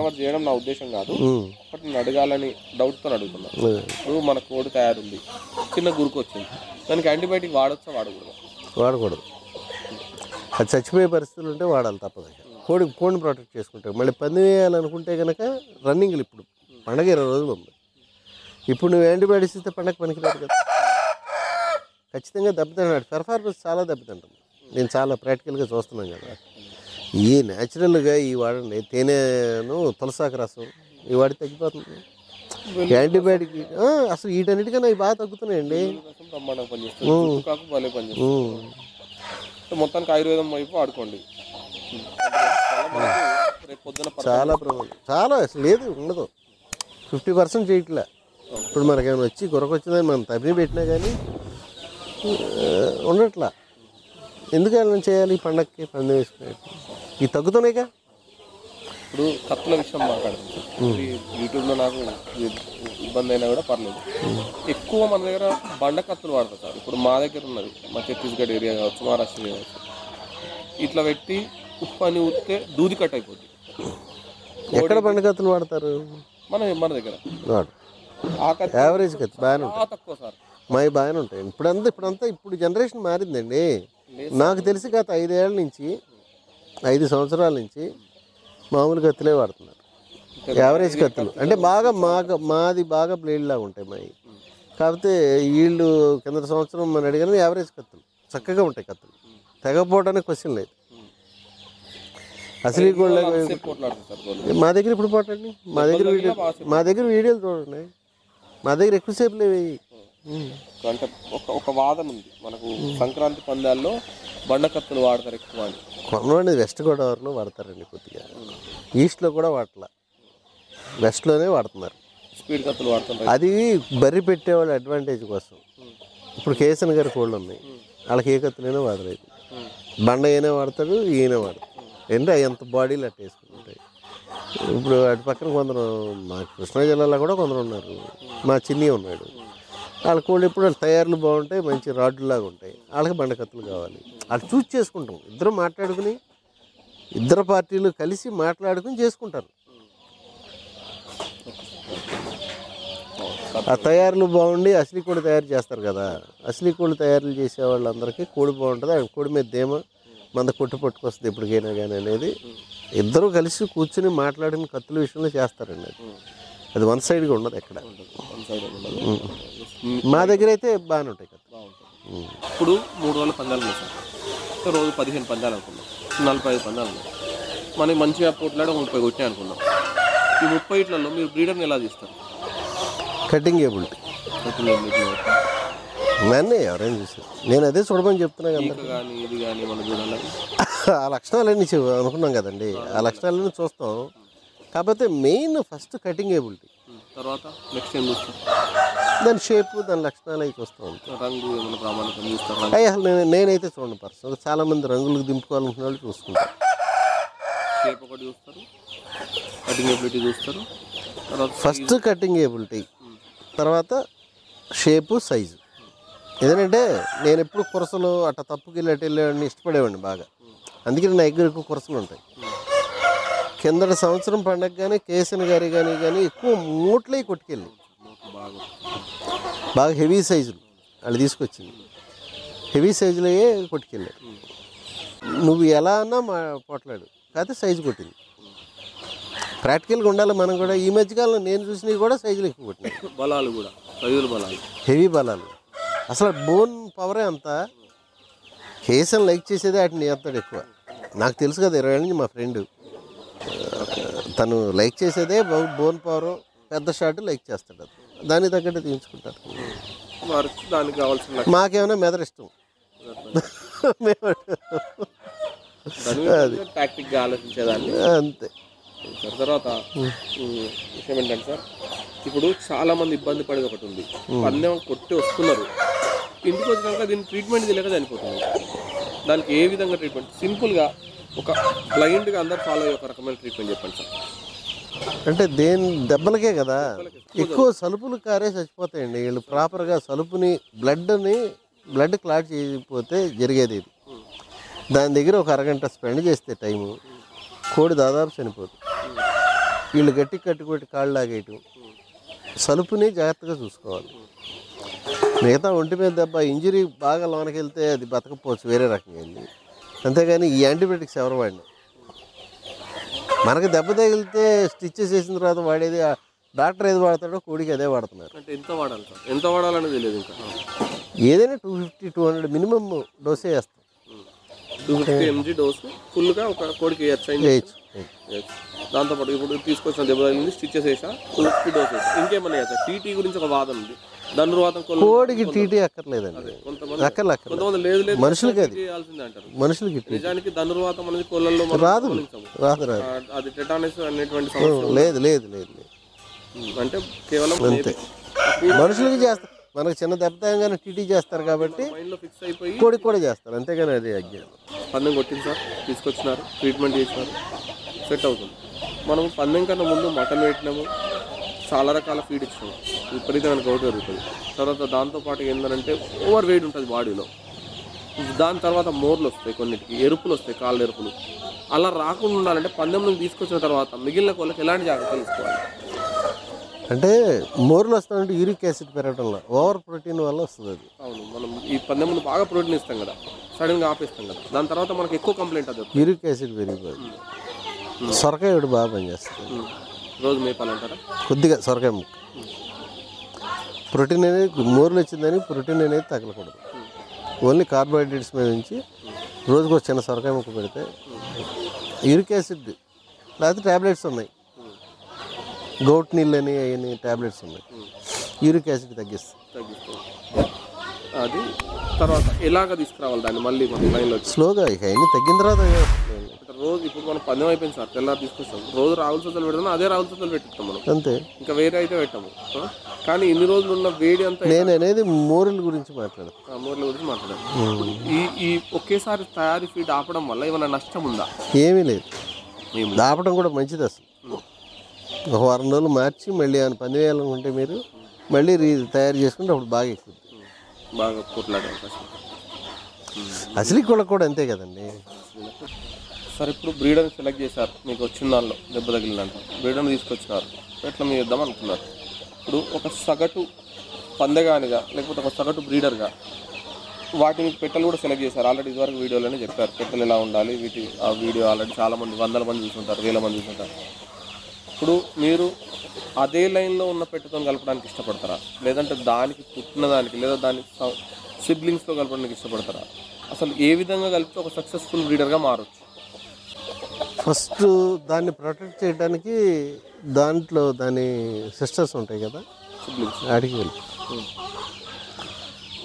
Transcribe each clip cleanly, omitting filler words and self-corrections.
Cover చేయడం నా ఉద్దేశం కాదు. బట్ నేను అడగాలని డౌట్తో అడుగుతున్నా. ఇప్పుడు మన కోడి తయారుంది, చిన్న గురుకు వచ్చింది, దానికి యాంటీబయాటిక్ వాడొచ్చా వాడకూడదు? వాడకూడదు. అది చచ్చిపోయే పరిస్థితులు ఉంటే వాడాలి తప్పదు. కోడిని ప్రొటెక్ట్ చేసుకుంటారు. మళ్ళీ పంది వేయాలనుకుంటే కనుక రన్నింగ్లు ఇప్పుడు పండగ 20 రోజులు ఉంది. ఇప్పుడు నువ్వు యాంటీబయాటిక్స్ ఇస్తే పండగ పనికిరాదు కదా. ఖచ్చితంగా దెబ్బతింటాడు. పెర్ఫార్మెన్స్ చాలా దెబ్బతింటుంది. నేను చాలా ప్రాక్టికల్గా చూస్తున్నాను కదా. ఈ న్యాచురల్గా ఈ వాడండి, తేనెను తులసాకు రసం ఈ వాడి తగ్గిపోతుంది. యాంటీబయాటిక్ అసలు వీటన్నిటికన్నా ఇవి బాగా తగ్గుతున్నాయండి. మొత్తానికి ఆయుర్వేదం వైపు ఆడుకోండి. చాలా ప్రమాదం, చాలా అసలు లేదు ఉండదు. 50% చేయట్లే. ఇప్పుడు మనకేమైనా వచ్చి కొరకొచ్చిందని మనం తరిమి పెట్టినా కానీ ఉండట్లా. ఎందుకు అలా చేయాలి? ఈ పండగకి పందెం వేసుకునేట్టు ఇవి తగ్గుతున్నాయిగా. ఇప్పుడు కత్తుల విషయం మాట్లాడుతుంది. యూట్యూబ్లో నాకు ఇబ్బంది అయినా కూడా పర్లేదు. ఎక్కువ మన దగ్గర బండ కత్తులు వాడతారు సార్. ఇప్పుడు మా దగ్గర ఉన్నది, మా ఛత్తీస్గఢ్ ఏరియా కావచ్చు, మహారాష్ట్ర కావచ్చు, ఇట్లా పెట్టి ఉప్పు అని ఊరితే దూది కట్ అయిపోద్ది. ఎక్కడ బండ కత్తులు వాడతారు? మన దగ్గర యావరేజ్ కత్తి బాగానే ఉంటాయి. తక్కువ సార్, మావి బాగానే ఉంటాయి. ఇప్పుడు జనరేషన్ మారిందండి. నాకు తెలిసి గత 5 ఏళ్ళ నుంచి 5 సంవత్సరాల నుంచి మామూలు కత్తులే వాడుతున్నారు. యావరేజ్ కత్తులు అంటే మాది బాగా బ్లేడ్ లాగా ఉంటాయి మావి. కాకపోతే వీళ్ళు కింద సంవత్సరం మనం అడిగిన యావరేజ్ కత్తులు చక్కగా ఉంటాయి. కత్తులు తెగపోవడానికి క్వశ్చన్ లేదు. అసలు మా దగ్గర ఇప్పుడు పోటండి. మా దగ్గర వీడియోలు చూడండి. మా దగ్గర ఎక్కువసేపు లేవు. అంటే ఒక వాదన ఉంది మనకు, సంక్రాంతి పందాల్లో బండ కత్తులు వాడతారు ఎక్కువ అని. కొంతమంది వెస్ట్ గోదావరిలో వాడతారండి, కొద్దిగా ఈస్ట్లో కూడా వాడట్లా, వెస్ట్లోనే వాడుతున్నారు. స్పీడ్ కత్తులు వాడుతున్నారు. అది బర్రి పెట్టేవాళ్ళ అడ్వాంటేజ్ కోసం. ఇప్పుడు కేసన్ గారి కోళ్ళు ఉన్నాయి, వాళ్ళకి ఏ కత్తులైనా వాడలేదు. బండ అయినా వాడతాడు, ఈయన వాడతాడు. అంటే ఎంత బాడీలు అట్ట వేసుకుంటాయి. ఇప్పుడు అటు పక్కన కొందరు మా కృష్ణా జిల్లాలో కూడా కొందరు ఉన్నారు. మా చిన్ని ఉన్నాడు. వాళ్ళ కోళ్ళు ఎప్పుడు వాళ్ళ తయారులు బాగుంటాయి, మంచి రాడ్డులాగా ఉంటాయి. వాళ్ళకి బండ కత్తులు కావాలి. వాళ్ళు చూస్ చేసుకుంటాం. ఇద్దరు మాట్లాడుకుని, ఇద్దరు పార్టీలు కలిసి మాట్లాడుకుని చేసుకుంటారు. ఆ తయారులు బాగుండి అసలీ కోడి తయారు చేస్తారు కదా. అసలీ కోళ్ళు తయారులు చేసే వాళ్ళందరికీ కోడి బాగుంటుంది. ఆ కోడి మీద ధీమా మంద కొట్టు పట్టుకొస్తుంది ఎప్పటికైనా కానీ అనేది ఇద్దరు కలిసి కూర్చుని మాట్లాడిన కత్తుల విషయంలో చేస్తారండి. అది వన్ సైడ్గా ఉండదు ఎక్కడ. మా దగ్గర అయితే బాగానే ఉంటాయి కత్తులు. ఇప్పుడు 3 రోజుల పందాలు ఉన్నాయి సార్. రోజు 15 పందాలు అనుకున్నాం, 45 పందాలు ఉన్నాయి. మనకి మంచిగా పోట్లాడి 30 కొట్టినాయి అనుకున్నాం. ఈ 30 మీరు బ్రీడర్ని ఎలా తీస్తారు? కటింగ్ ఎబిలిటీ నన్నే ఎవరైనా చూసారు. నేను అదే చూడమని చెప్తున్నా కదా. ఆ లక్షణాలన్నీ అనుకున్నాం కదండి, ఆ లక్షణాలన్నీ చూస్తాం. కాకపోతే మెయిన్ ఫస్ట్ కటింగ్ ఎబిలిటీ, తర్వాత నెక్స్ట్ ఏం చూస్తాం? దాని షేప్, దాని లక్షణాలు అవి చూస్తాం. రంగు ఏమైనా ప్రామాణికం చూస్తాం? అసలు నేనైతే చూడండి. పర్సనల్ చాలామంది రంగులకు దింపుకోవాలనుకున్న వాళ్ళు చూసుకుంటారు. షేప్ ఒకటి చూస్తారు, కటింగ్ ఎబిలిటీ చూస్తారు. తర్వాత ఫస్ట్ కటింగ్ ఎబిలిటీ, తర్వాత షేపు, సైజు. ఎందుకంటే నేను ఎప్పుడు కురసలు అట్లా తప్పుకెళ్ళి అటు వెళ్ళేవాడిని ఇష్టపడేవాడిని బాగా. అందుకే నా దగ్గర ఎక్కువ కురసలు ఉంటాయి. కిందటి సంవత్సరం పండగ కానీ కేసన్ గారి కానీ ఎక్కువ మూట్లే కొట్టుకెళ్ళి బాగా హెవీ సైజులు వాళ్ళు తీసుకొచ్చింది. హెవీ సైజులయ్యే కొట్టుకెళ్ళాడు. నువ్వు ఎలా అన్నా పోట్లాడు, కాకపోతే సైజు కొట్టింది. ప్రాక్టికల్గా ఉండాలి మనం కూడా. ఈ మధ్యకాలంలో నేను చూసినవి కూడా సైజులు ఎక్కువ కొట్టినాయి. బలాలు కూడా సైజులు, బలాలు, హెవీ బలాలు. అసలు బోన్ పవరే అంతా. కేసన్ లైక్ చేసేదే వాటిని చేస్తాడు ఎక్కువ. నాకు తెలుసు కదా, 20 ఏళ్ళ నుంచి మా ఫ్రెండ్ తను లైక్ చేసేదే బోన్ పవర్, పెద్ద షాట్ లైక్ చేస్తాడు. అది దానికి తగ్గట్టు తీయించుకుంటారు. దానికి కావాల్సిన మాకేమైనా మెదర్ ఇష్టం. టాక్టిక్గా ఆలోచించేదాన్ని అంతే. తర్వాత విషయం ఏంటంటే సార్, ఇప్పుడు చాలా మంది ఇబ్బంది పడేది ఒకటి ఉంది. పందెం కొట్టి వస్తున్నారు, ఇంటికి వచ్చినాక దీన్ని ట్రీట్మెంట్ తెలియక చనిపోతుంది. దానికి ఏ విధంగా ట్రీట్మెంట్? సింపుల్గా ఒక బ్లైండ్గా అందరు ఫాలో అయ్యే ఒక రకమైన ట్రీట్మెంట్ చెప్పండి సార్. అంటే దేని దెబ్బలకే కదా. ఎక్కువ సలుపులు కారే చచ్చిపోతాయండి వీళ్ళు. ప్రాపర్గా సలుపుని బ్లడ్ క్లాట్ చేయకపోతే జరిగేది ఇది. దాని దగ్గర ఒక అరగంట స్పెండ్ చేస్తే టైము, కోడి దాదాపు చనిపోతుంది. వీళ్ళు గట్టి కట్టుకొట్టి కాళ్ళు లాగేయటం, సలుపుని జాగ్రత్తగా చూసుకోవాలి. మిగతా ఒంటి మీద దెబ్బ ఇంజరీ బాగా లోనకి వెళ్తే అది బతకపోవచ్చు, వేరే రకంగా వెళ్ళి. అంతేగాని ఈ యాంటీబయాటిక్స్ ఎవరు వాడినా, మనకి దెబ్బ తగిలితే స్టిచ్చెస్ వేసిన తర్వాత వాడేది డాక్టర్ ఏది వాడతాడో కోడికి అదే వాడుతున్నారు. అంటే ఎంత వాడాలి సార్, ఎంత వాడాలని తెలియదు ఇంకా. ఏదైనా 250-200 మినిమం డోసే వేస్తాం. 250 mg డోసు ఫుల్గా ఒక కోడికి వేయచ్చు. దాంతోపాటు ఇప్పుడు తీసుకొచ్చిన దెబ్బ తగిలింది, స్టిచ్చెస్ వేసా, 250 డోస్ వేసా. ఇంకేమన్నా వేస్తా? టీటీ గురించి ఒక వాదన ఉంది, ధనుర్వాతం. కోడికి టీటీ అక్కర్లేదండి, కొంతమంది లేదు లేదు మనుషులకి అది చేయాల్సిందే అంటారు. మనుషులకి నిజానికి ధనుర్వాతం అనేది కోళ్ళల్లో రాదు, అది టెటానస్ అనేటువంటి సమస్య లేదు లేదు లేదు. అంటే కేవలం అంతే, మనుషులకి చేస్తారు. మనకు చిన్న దెబ్బ తగ్గగానే టీటీ చేస్తారు కాబట్టి మైండ్లో ఫిక్స్ అయిపోయి కోడికి కూడా చేస్తారు, అంతేగాని అది అజ్ఞానం. పందెం కొట్టింది సార్, తీసుకొచ్చినారు, ట్రీట్మెంట్ చేసినారు, సెట్ అవుతుంది. మనం పందెం కన్నా ముందు మటన్ పెట్టినాము, చాలా రకాల ఫీడ్ ఇచ్చినాము, విపరీతమైన గ్రోత్ జరుగుతుంది. తర్వాత దాంతోపాటు ఏంటంటే ఓవర్ వెయిట్ ఉంటుంది బాడీలో. దాని తర్వాత మోర్లు వస్తాయి, కొన్నిటికి ఎరుపులు వస్తాయి, కాళ్ళ ఎరుపులు. అలా రాకుండా ఉండాలంటే పందెం నుంచి తీసుకొచ్చిన తర్వాత మిగిలిన కోళ్ళకి ఎలాంటి జాగ్రత్తలు తీసుకోవాలి? అంటే మోర్లు వస్తామంటే యూరిక్ యాసిడ్ పెరగడంలో ఓవర్ ప్రోటీన్ వల్ల వస్తుంది అది. అవును, మనం ఈ పందెం ముందు బాగా ప్రోటీన్ ఇస్తాం కదా, సడన్గా ఆపేస్తాం కదా, దాని తర్వాత మనకి ఎక్కువ కంప్లైంట్ అది యూరిక్ యాసిడ్ పెరిగిపోయింది. సొరకాయ ఒకటి బాగా పనిచేస్తుంది, రోజు మేపాలంటారా? కొద్దిగా సొరకాయ ముక్క. ప్రోటీన్ అనేది మోర్లు వచ్చిందని ప్రోటీన్ అనేది తగలకూడదు, ఓన్లీ కార్బోహైడ్రేట్స్ మీద నుంచి రోజుకు ఒక చిన్న సొరకాయ ముక్క పెడితే యూరిక్ యాసిడ్. లేకపోతే ట్యాబ్లెట్స్ ఉన్నాయి, గౌట్ నీళ్ళు అని అవన్నీ ట్యాబ్లెట్స్ ఉన్నాయి, యూరిక్ యాసిడ్ తగ్గిస్తుంది. అది తర్వాత ఎలాగ తీసుకురావాలి దాన్ని మళ్ళీ మన లైన్లో స్లోగా, ఇక అవన్నీ తగ్గిన తర్వాత రోజు. ఇప్పుడు మనం పందెం అయిపోయింది సార్, తెల్లారి తీసుకొస్తాం, రోజు రావుల సొంతలు పెడతాం, అదే రావుల సొంతలు పెట్టిస్తాం మనం, అంతే. ఇంకా వేరే అయితే పెట్టాము. కానీ ఇన్ని రోజులు ఉన్న వేడి అంతా నేను అనేది మోరల్ గురించి మాట్లాడతాను, మోర్ల గురించి మాట్లాడాను. ఈ ఒకేసారి తయారీ ఫీడ్ ఆపడం వల్ల ఏమైనా నష్టం ఉందా? ఏమీ లేదు, ఆపడం కూడా మంచిది. అసలు ఒక వారం రోజులు మార్చి మళ్ళీ ఏమైనా పని వేయాలనుకుంటే మీరు మళ్ళీ తయారు చేసుకుంటే అప్పుడు బాగా ఎక్కువ, బాగా కొట్లాడే అవకాశం. అసలు కూడా అంతే కదండి సార్. ఇప్పుడు బ్రీడర్ని సెలెక్ట్ చేశారు, మీకు వచ్చిన దానిలో దెబ్బ తగిలిందంట, బ్రీడర్ని తీసుకొచ్చినారు, ఎట్లా మీరు ఇద్దాం అనుకున్నారు. ఇప్పుడు ఒక సగటు పందెగానిగా లేకపోతే ఒక సగటు బ్రీడర్గా వాటిని పెట్టెలు కూడా సెలెక్ట్ చేశారు. ఆల్రెడీ ఇదివరకు వీడియోలోనే చెప్పారు పెట్టెలు ఎలా ఉండాలి, ఆ వీడియో ఆల్రెడీ చాలామంది 100 మంది చూసుంటారు, 1000 మంది చూసుంటారు. ఇప్పుడు మీరు అదే లైన్లో ఉన్న పెట్టెతో కలపడానికి ఇష్టపడతారా, లేదంటే దానికి పుట్టిన దానికి లేదా దాని సిబ్లింగ్స్తో కలపడానికి ఇష్టపడతారా? అసలు ఏ విధంగా కలిపితే ఒక సక్సెస్ఫుల్ బ్రీడర్గా మారచ్చు? ఫస్ట్ దాన్ని ప్రొటెక్ట్ చేయడానికి దాంట్లో దాని సిస్టర్స్ ఉంటాయి కదా, సిబ్లింగ్స్, ఆడికి వెళ్ళి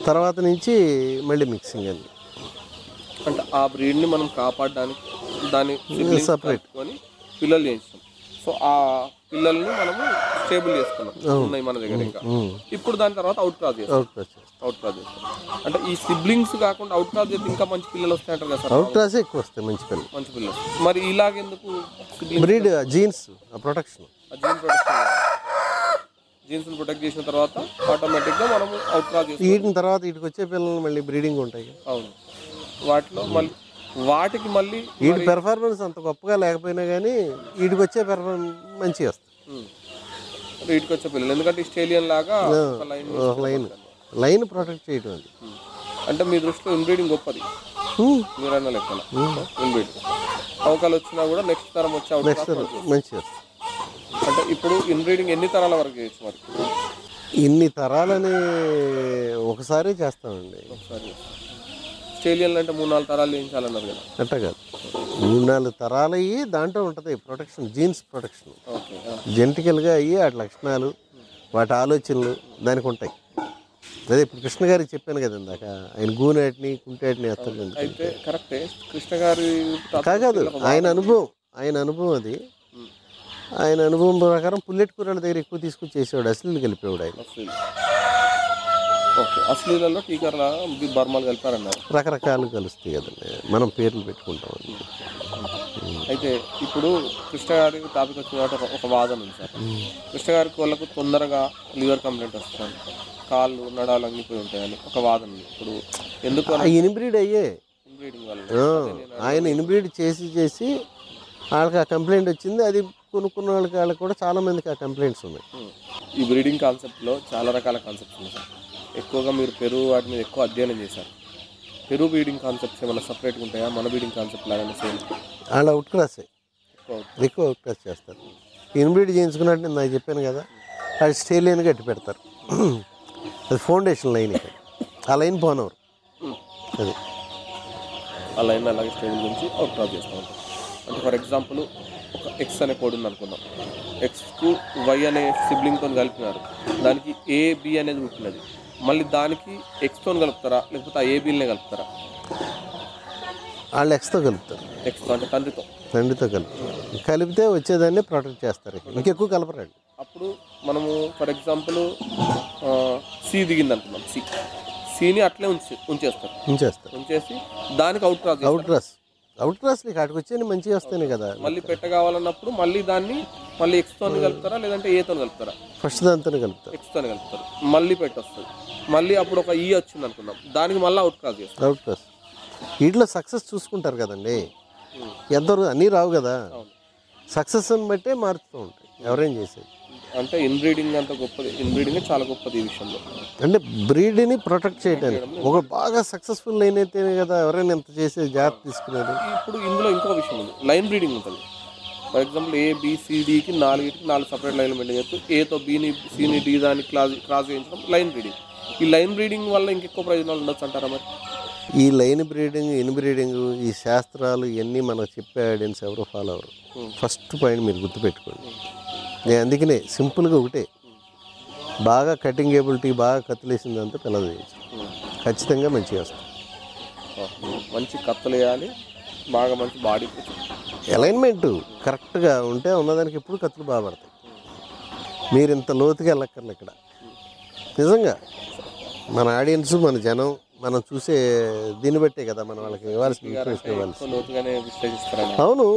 తర్వాత నుంచి మళ్ళీ మిక్సింగ్ అని. అంటే ఆ బ్రీడ్ని మనం కాపాడడానికి దాని సపరేట్ కొని పిల్లలు చేయించాం. సో ఆ పిల్లల్ని మనము స్టేబుల్ చేసుకున్నాం, ఉన్నాయి మన దగ్గర. ఇంకా ఇప్పుడు దాని తర్వాత అవుట్ క్రాస్ చేస్తాం. అంటే ఈ సిబ్లింగ్స్ కాకుండా అవుట్ క్రాస్ చేస్తే ఇంకా మంచి పిల్లలు వస్తాయంటారు కదా సార్? అవుట్ క్రాస్ ఎక్కువ వస్తాయి, మంచి పిల్లలు. మరి ఇలాగెందుకు breed genes protection, genes protect చేసిన తర్వాత ఆటోమేటిక్గా మనము అవుట్ క్రాస్ చేస్తాం. వీటిని తర్వాత వీటికి వచ్చే పిల్లలు మళ్ళీ బ్రీడింగ్ ఉంటాయి. అవును, వాటిలో మళ్ళీ వాటికి మళ్ళీ వీటి పెర్ఫార్మెన్స్ అంత గొప్పగా లేకపోయినా కానీ వీటికి వచ్చే పెర్ఫార్మెన్స్ మంచిగా వస్తుంది, వీటికి వచ్చే పిల్లలు. ఎందుకంటే స్టేలియన్ లాగా లైన్ ప్రొటెక్ట్ చేయడం అది. అంటే మీ దృష్టిలో ఇన్బ్రీడింగ్ గొప్పది, మీరన్న లెక్కన ఇన్బ్రీడింగ్ అవకాశాలు వచ్చినా కూడా నెక్స్ట్ తరం వచ్చే మంచిగా. అంటే ఇప్పుడు ఇన్బ్రీడింగ్ ఎన్ని తరాల వరకు చేయొచ్చు? మరి ఇన్ని తరాలని ఒకసారి చేస్తామండి. ఒకసారి స్టేలియన్లు అంటే 3-4 తరాలు చేయించాలన్నారు కదా? అట్ట కాదు, 3-4 తరాలు అయ్యి దాంట్లో ఉంటుంది ప్రొటెక్షన్, జీన్స్ ప్రొటెక్షన్. జెనెటికల్గా అయ్యి వాటి లక్షణాలు, వాటి ఆలోచనలు దానికి ఉంటాయి. అదే ఇప్పుడు కృష్ణ గారికి చెప్పాను కదా ఇందాక, ఆయన గూనేటిని కుంటేటిని వేస్తారు. అయితే కరెక్టే, కృష్ణ గారి కాదు, ఆయన అనుభవం అది. ఆయన అనుభవం ప్రకారం పుల్లెట్ కూరల దగ్గర ఎక్కువ తీసుకొచ్చి చేసేవాడు, అసలు కలిపేవాడు ఆయన. ఓకే, అసలీలలో టీకర్ల బర్మాలు కలిపారన్నారు. రకరకాలు కలుస్తాయి కదండి, మనం పేర్లు పెట్టుకుంటాం. అయితే ఇప్పుడు కృష్ణ గారి టాపిక్ వచ్చిన ఒక వాదన ఉంది సార్. కృష్ణ గారికి వాళ్ళకు తొందరగా లివర్ కంప్లైంట్ వస్తుంది, కాళ్ళు నడాలు అంగిపోయి ఉంటాయని ఒక వాదన ఉంది. ఇప్పుడు ఎందుకు ఇన్బ్రీడ్ అయ్యే ఇన్బ్రీడింగ్ వల్ల ఆయన ఇన్బ్రీడ్ చేసి వాళ్ళకి ఆ కంప్లైంట్ వచ్చింది. అది కొనుక్కున్న వాళ్ళకి కూడా చాలామందికి ఆ కంప్లైంట్స్ ఉన్నాయి. ఈ బ్రీడింగ్ కాన్సెప్ట్లో చాలా రకాల కాన్సెప్ట్స్ ఉన్నాయి సార్. ఎక్కువగా మీరు పెరుగు వాటి మీద ఎక్కువ అధ్యయనం చేశారు. పెరుగు బ్రీడింగ్ కాన్సెప్ట్స్ ఏమైనా సపరేట్గా ఉంటాయా? మన బ్రీడింగ్ కాన్సెప్ట్ లాగానే సేమ్? వాళ్ళు అవుట్ క్రాసే ఎక్కువ అవుట్ క్రాస్ చేస్తారు. ఇన్బ్రీడ్ చేయించుకున్నట్టు నేను నాకు చెప్పాను కదా, అది స్టేలియన్ గట్టి పెడతారు. అది ఫౌండేషన్ లైన్. ఇక్కడ ఆ లైన్ పోనవరు. అది ఆ లైన్ అలాగే స్టేబుల్ నుంచి అవుట్ క్రాస్ చేస్తూ ఉంటాం. అంటే ఫర్ ఎగ్జాంపుల్ ఒక ఎక్స్ అనే కోడ్ ఉంది అనుకుందాం. ఎక్స్కు వై అనే సిబ్లింగ్తో కలిపినారు, దానికి ఏబి అనేది పుట్టినది. మళ్ళీ దానికి ఎక్స్తో కలుపుతారా లేకపోతే ఆ ఏబీలనే కలుపుతారా? వాళ్ళు ఎక్స్తో కలుపుతారు. ఎక్స్తో అంటే తండ్రితో కలుపుతారు. కలిపితే వచ్చేదాన్ని ప్రొటెక్ట్ చేస్తారు. ఇంకెక్కువ కలపరండి. అప్పుడు మనము ఫర్ ఎగ్జాంపుల్ సి దిగింది అనుకున్నాం. సిని అట్లే ఉంచేసి దానికి అవుట్ క్రాస్ నీకు అటుకు వచ్చి మంచిగా వస్తాయి కదా. మళ్ళీ కావాలన్నప్పుడు మళ్ళీ దాన్ని మళ్ళీ ఎక్స్తో కలుపుతారా లేదంటే ఏతో కలుపుతారా? ఫస్ట్ దాంతో కలుపుతారు. ఎక్స్తో కలుపుతారు. మళ్ళీ వస్తుంది. మళ్ళీ అప్పుడు ఒక ఈ వచ్చింది అనుకుందాం, దానికి మళ్ళీ అవుట్ క్రాస్. వీటిలో సక్సెస్ చూసుకుంటారు కదండి. ఎందరూ అన్నీ రావు కదా, సక్సెస్ని బట్టే మారుతూ ఉంటాయి ఎవరేం చేసేది. అంటే ఇన్బ్రీడింగ్ అంత గొప్పది, ఇన్బ్రీడింగ్ చాలా గొప్పది ఈ విషయంలో. అంటే బ్రీడ్ని ప్రొటెక్ట్ చేయడానికి ఒక బాగా సక్సెస్ఫుల్ అయినైతేనే కదా ఎవరైనా ఎంత చేసేది, జాగ్రత్త తీసుకునేది. ఇప్పుడు ఇందులో ఇంకో విషయం ఉంది, లైన్ బ్రీడింగ్ ఉంటుంది. ఫర్ ఎగ్జాంపుల్ ఏబిసిడికి 4 సపరేట్ లైన్లు మెయింటైన్ చేస్తూ ఏతో బిని సిని డి దాన్ని క్రాస్ చేయించడం లైన్ బ్రీడింగ్. ఈ లైన్ బ్రీడింగ్ వల్ల ఇంకెక్కువ ప్రయోజనాలు ఉండొచ్చు అంటారా మరి? ఈ లైన్ బ్రీడింగ్, ఇన్బ్రీడింగ్, ఈ శాస్త్రాలు ఇవన్నీ మనకు చెప్పే ఐడియన్స్ ఎవరు ఫాలో అవ్వరు. ఫస్ట్ పాయింట్ మీరు గుర్తుపెట్టుకోండి. నేను అందుకనే సింపుల్గా ఒకటే, బాగా కటింగ్ ఎబిలిటీ బాగా కత్తులేసిందంతా పిల్లలు చేయొచ్చు, ఖచ్చితంగా మంచిగా వస్తుంది. మంచి కత్తులు వేయాలి, బాగా మంచి బాడీ అలైన్మెంట్ కరెక్ట్గా ఉంటే ఉన్నదానికి ఎప్పుడు కత్తులు బాగా పడతాయి. మీరు ఇంత లోతుగా వెళ్ళక్కర్లే ఇక్కడ. నిజంగా మన ఆడియన్స్, మన జనం, మనం చూసే దీన్ని బట్టే కదా మనం వాళ్ళకి ఇవ్వాల్సిన ఇన్ఫర్మేషన్ ఇవ్వాలి. అవును,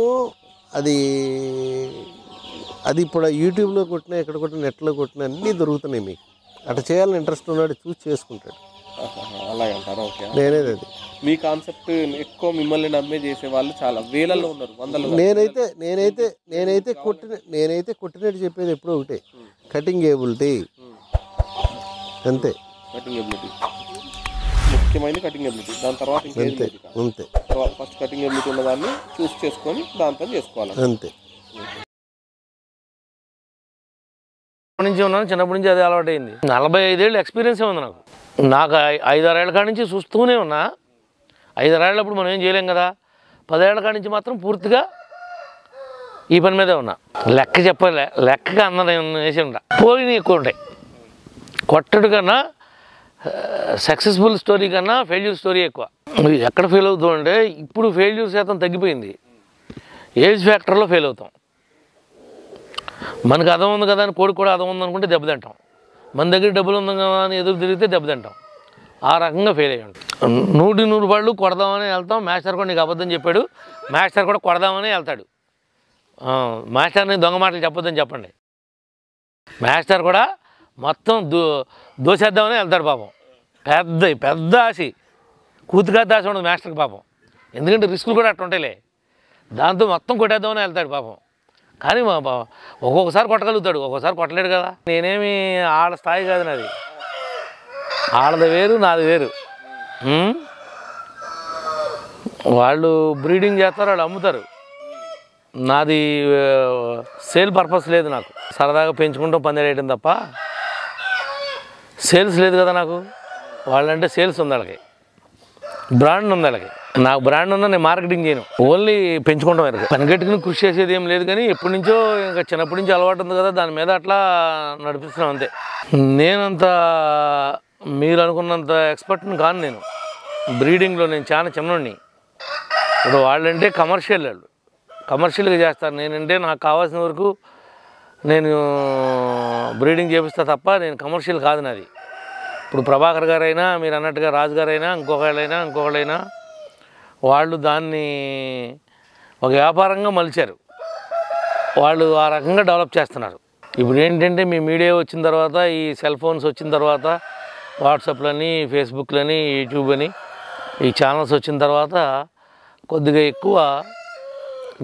అది ఇప్పుడు యూట్యూబ్లో కొట్టినా ఎక్కడ కొట్టినా నెట్లో కొట్టినా అన్నీ దొరుకుతున్నాయి. మీకు అట్లా చేయాలని ఇంట్రెస్ట్ ఉన్నాడు, చూసి చేసుకుంటాడు. అలాగంటారు. ఓకే, నేనేది అది మీ కాన్సెప్ట్ ఎక్కువ మిమ్మల్ని నమ్మే చేసే వాళ్ళు చాలా వేలల్లో ఉన్నారు, వందలు. నేనైతే కొట్టినట్టు చెప్పేది ఎప్పుడూ ఒకటే, కటింగ్ ఎబిలిటీ అంతే. కటింగ్ ఎబిలిటీ ముఖ్యమైనది, కటింగ్ ఎబిలిటీ. దాని తర్వాత అంతే. ఫస్ట్ కటింగ్ ఎబిలిటీ ఉన్నదాన్ని చూస్ చేసుకొని దాంతో చేసుకోవాలి అంతే. నుంచి ఉన్నాను, చిన్నప్పటి నుంచి అదే అలవాటు అయింది. 45 ఏళ్ళు ఎక్స్పీరియన్స్ ఉంది నాకు 5-6 ఏళ్ళ కాడి నుంచి చూస్తూనే ఉన్నా. 5-6 ఏళ్ళప్పుడు మనం ఏం చేయలేం కదా. 10 ఏళ్ళ కాడి నుంచి మాత్రం పూర్తిగా ఈ పని మీదే ఉన్నా. లెక్క చెప్పలే, లెక్కగా అన్నది వేసి ఉంటా. పోయినవి ఎక్కువ ఉంటాయి. కొట్టడు కన్నా సక్సెస్ఫుల్ స్టోరీ కన్నా ఫెయిల్యూర్ స్టోరీ ఎక్కువ. ఎక్కడ ఫెయిల్ అవుతామంటే ఇప్పుడు ఫెయిల్యూర్ శాతం తగ్గిపోయింది. ఏజ్ ఫ్యాక్టర్లో ఫెయిల్ అవుతాం. మనకు అదం ఉంది కదా అని కోడికి కూడా అదం ఉంది అనుకుంటే దెబ్బతింటాం. మన దగ్గర డబ్బులు ఉంది కదా అని ఎదురు తిరిగితే దెబ్బతింటాం. ఆ రకంగా ఫెయిల్ అయ్యి ఉంటాం. 100 పళ్ళు కొడదామని వెళ్తాం. మాస్టర్ కూడా నీకు అబద్ధం చెప్పాడు, మాస్టర్ కూడా కొడదామని వెళ్తాడు. మాస్టర్ని దొంగ మాటలు చెప్పొద్దని చెప్పండి. మాస్టర్ కూడా మొత్తం దోసేద్దామని వెళ్తాడు పాపం. పెద్ద ఆశి, కూతుగా ఆశ ఉండదు మాస్టర్కి పాపం. ఎందుకంటే రిస్కులు కూడా అట్లా ఉంటాయిలే. దాంతో మొత్తం కొట్టేద్దామని వెళ్తాడు పాపం. కానీ ఒక్కొక్కసారి కొట్టగలుగుతాడు, ఒక్కొక్కసారి కొట్టలేడు కదా. నేనేమి ఆడ స్థాయి కాదు నాది. ఆడది వేరు, నాది వేరు. వాళ్ళు బ్రీడింగ్ చేస్తారు, వాళ్ళు అమ్ముతారు. నాది సేల్ పర్పస్ లేదు. నాకు సరదాగా పెంచుకుంటాం, పందేలు వేయడం తప్ప సేల్స్ లేదు కదా నాకు. వాళ్ళంటే సేల్స్ ఉంది, వాళ్ళకి బ్రాండ్ ఉంది. వాళ్ళకి నాకు బ్రాండ్ ఉన్నా నేను మార్కెటింగ్ చేయను, ఓన్లీ పెంచుకుంటాం. వరకు పనిగట్టుకుని కృషి చేసేది ఏం లేదు. కానీ ఎప్పటి నుంచో, ఇంకా చిన్నప్పటి నుంచి అలవాటు ఉంది కదా, దాని మీద అట్లా నడిపిస్తున్నాం అంతే. నేనంత మీరు అనుకున్నంత ఎక్స్పర్ట్ని కాను నేను బ్రీడింగ్లో. నేను చాలా చిన్నోడిని. ఇప్పుడు వాళ్ళంటే కమర్షియల్గా చేస్తారు. నేనంటే నాకు కావాల్సిన వరకు నేను బ్రీడింగ్ చేపిస్తా తప్ప నేను కమర్షియల్ కాదు నాది. ఇప్పుడు ప్రభాకర్ గారైనా, మీరు అన్నట్టుగా రాజు గారైనా, ఇంకొకళ్ళైనా వాళ్ళు దాన్ని ఒక వ్యాపారంగా మలిచారు. వాళ్ళు ఆ రకంగా డెవలప్ చేస్తున్నారు. ఇప్పుడు ఏంటంటే మీ మీడియా వచ్చిన తర్వాత, ఈ సెల్ ఫోన్స్ వచ్చిన తర్వాత, వాట్సాప్లని, ఫేస్బుక్లని, యూట్యూబ్ అని ఈ ఛానల్స్ వచ్చిన తర్వాత కొద్దిగా ఎక్కువ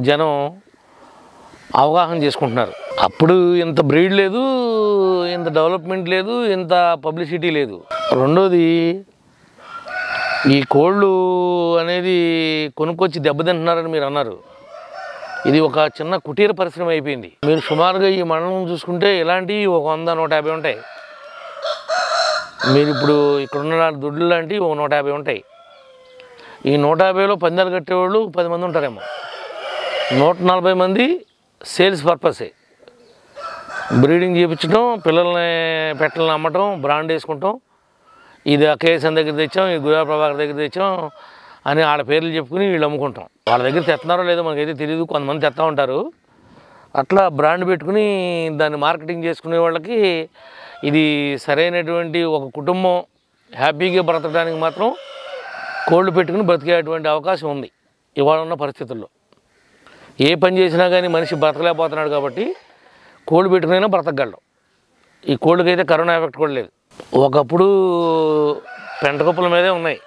జనం అవగాహన చేసుకుంటున్నారు. అప్పుడు ఇంత బ్రీడ్ లేదు, ఇంత డెవలప్మెంట్ లేదు, ఇంత పబ్లిసిటీ లేదు. రెండోది, ఈ కోళ్ళు అనేది కొనుక్కొచ్చి దెబ్బతింటున్నారని మీరు అన్నారు. ఇది ఒక చిన్న కుటీర పరిశ్రమ అయిపోయింది. మీరు సుమారుగా ఈ మండలం చూసుకుంటే ఇలాంటివి ఒక 100-150 ఉంటాయి. మీరు ఇప్పుడు ఇక్కడున్న దొడ్లు లాంటివి ఒక 150 ఉంటాయి. ఈ 150లో పందాలు కట్టేవాళ్ళు 10 మంది ఉంటారేమో. 140 మంది సేల్స్ పర్పసే, బ్రీడింగ్ చేయించడం, పెట్టలను అమ్మటం, బ్రాండ్ వేసుకుంటాం. ఇది కేఎస్ఎన్ దగ్గర తెచ్చాం, ఇది గుజరాత్ ప్రభాకర్ దగ్గర తెచ్చాం అని వాళ్ళ పేర్లు చెప్పుకుని వీళ్ళు అమ్ముకుంటాం. వాళ్ళ దగ్గర తెస్తున్నారో లేదో మనకైతే తెలియదు, కొంతమంది తెస్తా ఉంటారు. అట్లా బ్రాండ్ పెట్టుకుని దాన్ని మార్కెటింగ్ చేసుకునే వాళ్ళకి ఇది సరైనటువంటి ఒక కుటుంబం హ్యాపీగా బ్రతకడానికి మాత్రం కోళ్ళు పెట్టుకుని బ్రతికేటువంటి అవకాశం ఉంది ఇవాళ ఉన్న పరిస్థితుల్లో. ఏ పని చేసినా కానీ మనిషి బ్రతకలేకపోతున్నాడు కాబట్టి కోళ్ళు పెట్టుకునైనా బ్రతకగలడు. ఈ కోళ్ళకైతే కరోనా ఎఫెక్ట్ కూడా లేదు. ఒకప్పుడు పెంటకుప్పల మీదే ఉన్నాయి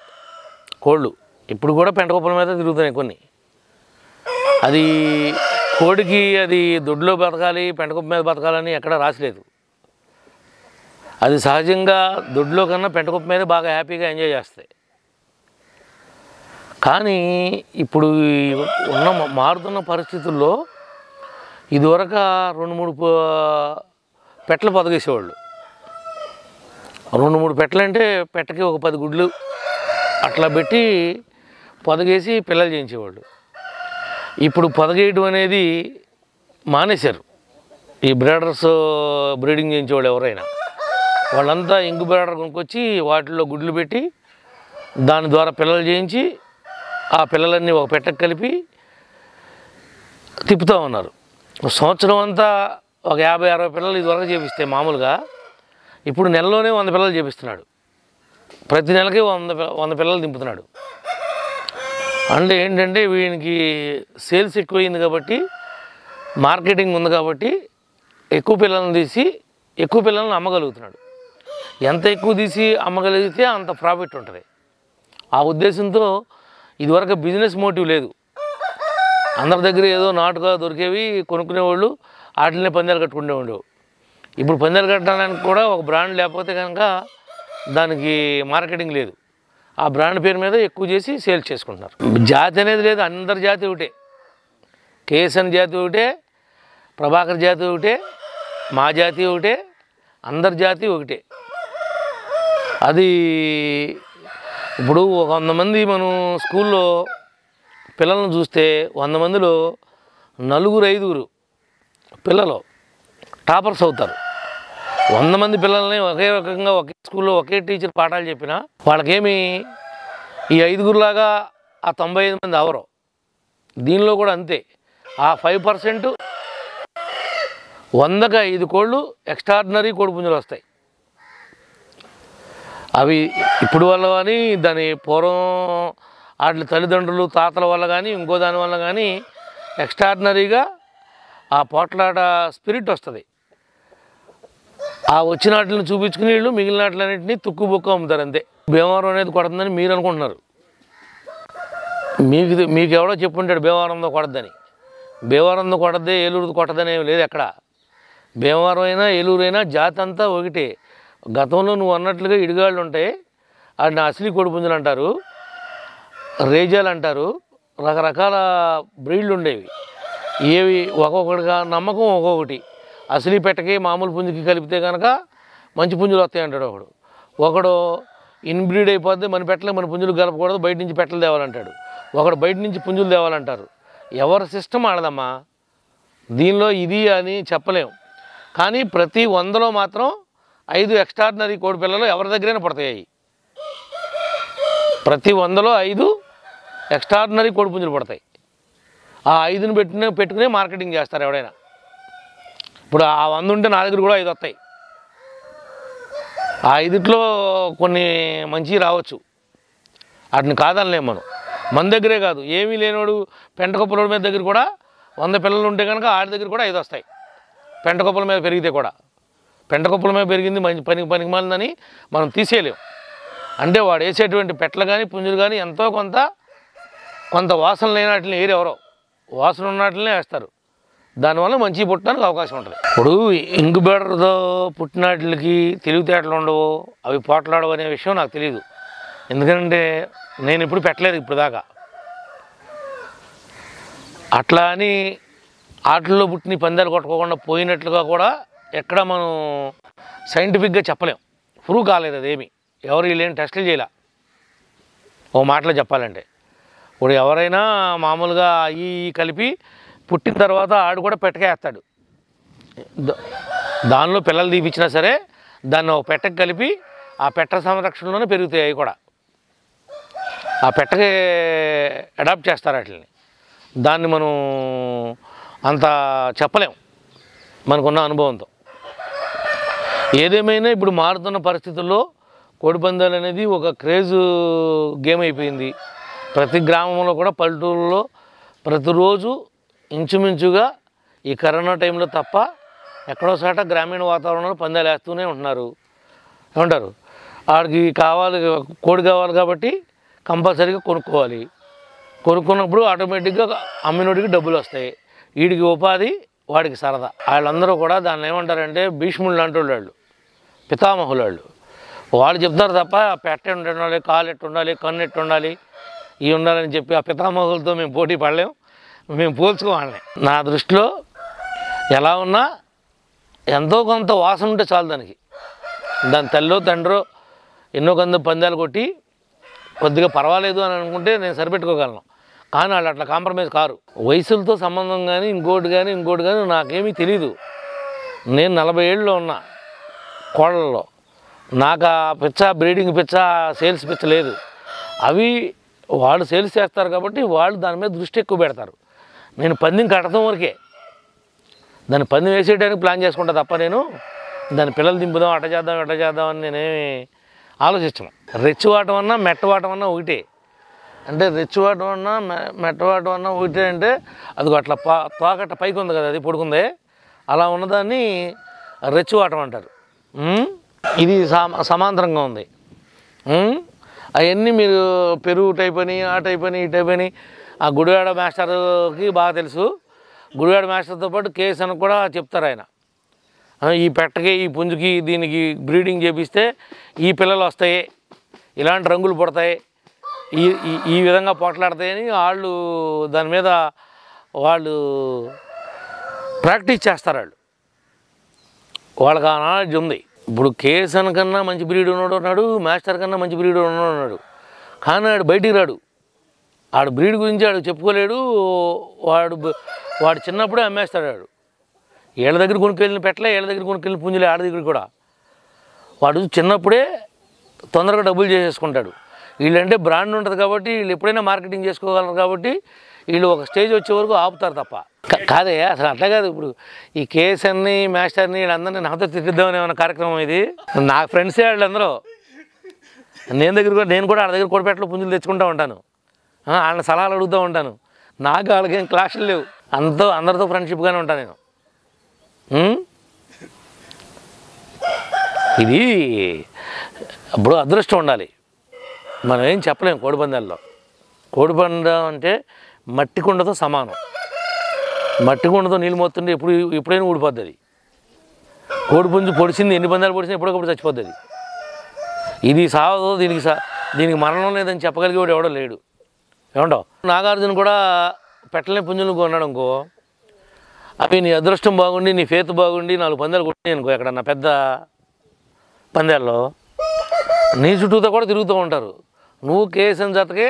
కోళ్ళు, ఇప్పుడు కూడా పెంటకుప్పల మీద తిరుగుతున్నాయి కొన్ని. అది కోడికి అది దొడ్లో బతకాలి, పెంటకుప్ప మీద బతకాలని ఎక్కడా రాసలేదు. అది సహజంగా దొడ్లో కన్నా పెంటకుప్ప మీద బాగా హ్యాపీగా ఎంజాయ్ చేస్తాయి. కానీ ఇప్పుడు మారుతున్న పరిస్థితుల్లో ఇదివరకు 2-3 పెట్టలు పొదగేసేవాళ్ళు. 2-3 పెట్టలు అంటే పెట్టకి ఒక 10 గుడ్లు అట్లా పెట్టి పొదగేసి పిల్లలు చేయించేవాళ్ళు. ఇప్పుడు పొదగేయడం అనేది మానేశారు. ఈ బ్రీడర్స్ బ్రీడింగ్ చేయించేవాళ్ళు ఎవరైనా వాళ్ళంతా ఇంక్యుబేటర్ కొనుక్కొచ్చి వాటిల్లో గుడ్లు పెట్టి దాని ద్వారా పిల్లలు చేయించి ఆ పిల్లలన్నీ ఒక పెట్టకు కలిపి తిప్పుతూ ఉన్నారు. సంవత్సరం అంతా ఒక 50-60 పిల్లలు ఇదివరకు చేపిస్తే మామూలుగా, ఇప్పుడు నెలలోనే 100 పిల్లలు చేపిస్తున్నాడు. ప్రతి నెలకి 100 పిల్లలు దింపుతున్నాడు. అంటే ఏంటంటే వీనికి సేల్స్ ఎక్కువైంది కాబట్టి, మార్కెటింగ్ ఉంది కాబట్టి ఎక్కువ పిల్లలను తీసి ఎక్కువ పిల్లలను అమ్మగలుగుతున్నాడు. ఎంత ఎక్కువ తీసి అమ్మగలిగితే అంత ప్రాఫిట్ ఉంటుంది. ఆ ఉద్దేశంతో ఇదివరకు బిజినెస్ మోటివ్ లేదు. అందరి దగ్గర ఏదో నాటుగా దొరికేవి కొనుక్కునేవాళ్ళు, వాటినే పందాలు కట్టుకునేవాళ్ళు. ఇప్పుడు పందాలు కట్టడానికి కూడా ఒక బ్రాండ్ లేకపోతే కనుక దానికి మార్కెటింగ్ లేదు. ఆ బ్రాండ్ పేరు మీద ఎక్కువ చేసి సేల్స్ చేసుకుంటున్నారు. జాతి అనేది లేదు, అందరి జాతి ఒకటే. కేఎస్ఎన్ జాతి ఒకటే, ప్రభాకర్ జాతి ఒకటే, మా జాతి ఒకటే, అందరి జాతి ఒకటే. అది ఇప్పుడు ఒక 100 మంది మనం స్కూల్లో పిల్లలను చూస్తే 100 మందిలో 4-5 పిల్లలు టాపర్స్ అవుతారు. 100 మంది పిల్లల్ని ఒకే రకంగా ఒకే స్కూల్లో ఒకే టీచర్ పాఠాలు చెప్పినా వాళ్ళకేమి ఈ 5లాగా ఆ 95 మంది అవరు. దీనిలో కూడా అంతే. ఆ 5% 100కి 5 కోళ్ళు ఎక్స్ట్రాడినరీ కోడిపుంజులు వస్తాయి. అవి ఇప్పుడు వల్ల కానీ దాని పూర్వం వాటి తల్లిదండ్రులు తాతల వల్ల కానీ ఇంకో దాని వల్ల కానీ ఎక్స్ట్రాడినరీగా ఆ పోట్లాట స్పిరిట్ వస్తుంది. ఆ వచ్చిన వాటిని చూపించుకుని వీళ్ళు మిగిలిన వాటిలన్నింటినీ తుక్కు బొక్కు అమ్ముతారు అంతే. భీమవరం అనేది కొడుతుందని మీరు అనుకుంటున్నారు. మీకు ఎవడో చెప్పుంటాడు భీమవరంలో కొడద్దని. భీమవరంలో కొడద్దే, ఏలూరుది కొట్టదని ఏమి లేదు ఎక్కడ. భీమవరం అయినా ఏలూరు అయినా జాతి అంతా ఒకటే. గతంలో నువ్వు అన్నట్లుగా ఇడిగాళ్ళు ఉంటాయి, వాటిని అసలీ కోడిపుంజులు అంటారు, రేజాలు అంటారు, రకరకాల బ్రీడ్లు ఉండేవి. ఏవి ఒక్కొక్కటిగా నమ్మకం ఒక్కొక్కటి. అసలీ పెట్టకి మామూలు పుంజుకి కలిపితే కనుక మంచి పుంజులు వస్తాయి అంటాడు ఒకడు. ఒకడు ఇన్బ్రీడ్ అయిపోద్ది, మన పెట్టలే మన పుంజులు కలపకూడదు, బయట నుంచి పెట్టలు తేవాలంటాడు. ఒకడు బయట నుంచి పుంజులు తేవాలంటారు. ఎవరి సిస్టమ్ ఆడదమ్మా. దీనిలో ఇది అని చెప్పలేం. కానీ ప్రతి 100లో మాత్రం 5 ఎక్స్ట్రాడినరీ కోడి పిల్లలు ఎవరి దగ్గరైనా పడతాయి. ప్రతి 100లో 5 ఎక్స్ట్రాడినరీ కోడిపుంజులు పడతాయి. ఆ 5ని పెట్టుకునే మార్కెటింగ్ చేస్తారు ఎవడైనా. ఇప్పుడు ఆ 100 ఉంటే నా దగ్గర కూడా 5 వస్తాయి. ఆ 5లో కొన్ని మంచి రావచ్చు, వాటిని కాదనలేము మనం. మన దగ్గరే కాదు, ఏమీ లేనివాడు పెంటకొప్పల మీద దగ్గర కూడా 100 పిల్లలు ఉంటే కనుక ఆడి దగ్గర కూడా 5 వస్తాయి. పెంటకొప్పల మీద పెరిగితే కూడా. పెంటకొప్పల మీద పెరిగింది మంచి పనికి మాలిందని మనం తీసేయలేం. అంటే వాడు వేసేటువంటి పెట్టలు కానీ పుంజులు కానీ ఎంతో కొంత వాసన లేని వాటిని ఏరు ఎవరో వాసన ఉన్న వాటినే వేస్తారు. దానివల్ల మంచి పుట్టడానికి అవకాశం ఉంటుంది. ఇప్పుడు ఇంక్యుబేటర్తో పుట్టిన వాటికి తెలివితేటలు ఉండవు, అవి పోట్లాడవు అనే విషయం నాకు తెలియదు. ఎందుకంటే నేను ఇప్పుడు పెట్టలేదు ఇప్పుడు దాకా. అట్లా అని ఆటల్లో పుట్టిన పందాలు కొట్టుకోకుండా పోయినట్లుగా కూడా ఎక్కడ మనం సైంటిఫిక్గా చెప్పలేం. ప్రూవ్ కాలేదు అదేమి, ఎవరు వీళ్ళేం టెస్టులు చేయాల. ఓ మాటలో చెప్పాలంటే ఇప్పుడు ఎవరైనా మామూలుగా ఈ కలిపి పుట్టిన తర్వాత ఆడు కూడా పెట్టకేస్తాడు. దానిలో పిల్లలు తీపిచ్చినా సరే దాన్ని ఒక పెట్టకు కలిపి ఆ పెట్ట సంరక్షణలోనే పెరుగుతాయి. అవి కూడా ఆ పెట్టకి అడాప్ట్ చేస్తారు వాటిని. దాన్ని మనం అంత చెప్పలేం మనకున్న అనుభవంతో. ఏదేమైనా ఇప్పుడు మారుతున్న పరిస్థితుల్లో కోడిపందాలు అనేది ఒక క్రేజ్ గేమ్ అయిపోయింది. ప్రతి గ్రామంలో కూడా పల్లెటూరులో ప్రతిరోజు ఇంచుమించుగా ఈ కరోనా టైంలో తప్ప ఎక్కడో చోట గ్రామీణ వాతావరణంలో పందాలు వేస్తూనే ఉంటున్నారు. ఏమంటారు, వాడికి కావాలి కోడి కావాలి కాబట్టి కంపల్సరీగా కొనుక్కోవాలి. కొనుక్కున్నప్పుడు ఆటోమేటిక్గా అమ్మినోడికి డబ్బులు వస్తాయి, వీడికి ఉపాధి, వాడికి సరదా. వాళ్ళందరూ కూడా దాన్ని ఏమంటారంటే భీష్ముళ్ళు లాంటి వాళ్ళు, పితామహులు వాళ్ళు. వాళ్ళు చెప్తారు తప్ప పెట్ట ఎట్టు ఉండాలి, కాలు ఎట్టు ఉండాలి, కన్ను ఎట్టు ఉండాలి, ఇవి ఉండాలని చెప్పి ఆ పితామహులతో మేము పోటీ పడలేం, మేము పోల్చుకోవాలి. నా దృష్టిలో ఎలా ఉన్నా ఎంతో కొంత వాసన ఉంటే చాలు దానికి. దాని తల్లో తండ్రో ఎన్నో కొంత పందాలు కొట్టి కొద్దిగా పర్వాలేదు అని అనుకుంటే నేను సరిపెట్టుకోగలను. కానీ వాళ్ళు అట్లా కాంప్రమైజ్ కారు. వయసులతో సంబంధం కానీ ఇంకోటి కానీ నాకేమీ తెలీదు. నేను 40 ఏళ్ళలో ఉన్నా కోళ్ళల్లో. నాకు ఆ పిచ్చ, బ్రీడింగ్ పిచ్చ, సేల్స్ పిచ్చ లేదు. అవి వాళ్ళు సేల్స్ చేస్తారు కాబట్టి వాళ్ళు దాని మీద దృష్టి ఎక్కువ పెడతారు. నేను పందెం కట్టడం వరకే, దాన్ని పందెం వేసేయడానికి ప్లాన్ చేసుకుంటా తప్ప నేను దాని పిల్లలు దింపుదాం, అట్ట చేద్దాం అని నేనేమి ఆలోచించను. రెచ్చివాటం అన్నా మెట్టవాటం అన్నా ఒకటే. అంటే రెచ్చివాటం అన్నా మెట్టవాటం అన్నా ఒకటే. అంటే అది అట్లా తోకట్ట పైకి ఉంది కదా, అది పొడుకుందే, అలా ఉన్నదాన్ని రెచ్చివాటం అంటారు. ఇది సమాంతరంగా ఉంది. అవన్నీ మీరు పెరుగు టైప్ అని, ఆ టైప్ అని, ఈ టైప్ అని ఆ గుడివాడ మాస్టర్కి బాగా తెలుసు. గుడివాడ మాస్టర్తో పాటు కేసన్ కూడా చెప్తారు ఆయన. ఈ పెట్టకి, ఈ పుంజుకి, దీనికి బ్రీడింగ్ చేపిస్తే ఈ పిల్లలు వస్తాయి, ఇలాంటి రంగులు పుడతాయి, ఈ విధంగా పోట్లాడతాయని వాళ్ళు దాని మీద వాళ్ళు ప్రాక్టీస్ చేస్తారు. వాళ్ళకి ఆ నాలెడ్జ్ ఉంది. ఇప్పుడు కేసన్ కన్నా మంచి బ్రీడ్ ఉన్నాడు ఉన్నాడు, మాస్టర్ కన్నా మంచి బ్రీడ్ ఉన్నాడు. కానీ ఆడు బయటికి రాడు. ఆడు బ్రీడ్ గురించి ఆడు చెప్పుకోలేడు. వాడు చిన్నప్పుడే అమ్మేస్తాడు. ఏళ్ళ దగ్గర కొనుక్కెళ్ళిన పెట్టలే, ఏళ్ళ దగ్గర కొనుక్కెళ్ళిన పుంజులే ఆడ దగ్గర కూడా. వాడు చిన్నప్పుడే తొందరగా డబ్బులు చేసేసుకుంటాడు. వీళ్ళంటే బ్రాండ్ ఉంటుంది కాబట్టి వీళ్ళు ఎప్పుడైనా మార్కెటింగ్ చేసుకోగలరు కాబట్టి వీళ్ళు ఒక స్టేజ్ వచ్చే వరకు ఆపుతారు తప్ప. కాదే, అసలు అట్లా కాదు. ఇప్పుడు ఈ కేసన్ని, మాస్టర్ని, వీళ్ళందరినీ నాతో తిట్టిద్దామని ఏమైనా కార్యక్రమం ఇది. నా ఫ్రెండ్సే వాళ్ళందరూ. నేను కూడా వాళ్ళ దగ్గర కోడిపెట్టలో పుంజులు తెచ్చుకుంటూ ఉంటాను, వాళ్ళని సలహాలు అడుగుతూ ఉంటాను. నాకు వాళ్ళకేం క్లాసులు లేవు, అందరితో ఫ్రెండ్షిప్గానే ఉంటాను నేను. ఇది ఇప్పుడు అదృష్టం ఉండాలి, మనం ఏం చెప్పలేము. కోడిపందాల్లో కోడిపందం అంటే మట్టి కుండతో సమానం. మట్టి కుండతో నీళ్ళు మోస్తుంటే ఎప్పుడైనా ఊడిపోద్ది అది. కోడిపుంజు పొడిచింది, ఎన్ని పందాలు పొడిచినా ఎప్పటికప్పుడు చచ్చిపోద్ది అది. ఇది సావదు, దీనికి మరణం లేదని చెప్పగలిగేవాడు ఎవడో లేడు. ఏమంటావు? నాగార్జున కూడా పెట్టలేని పుంజులు కొన్నాడు అనుకో, అవి నీ అదృష్టం బాగుండి, నీ ఫేత్ బాగుండి 4 పందాలు కొట్టినాయి అనుకో ఎక్కడన్నా పెద్ద పందాల్లో, నీ చుట్టూతో కూడా తిరుగుతూ ఉంటారు. నువ్వు కేసన్ జతకే,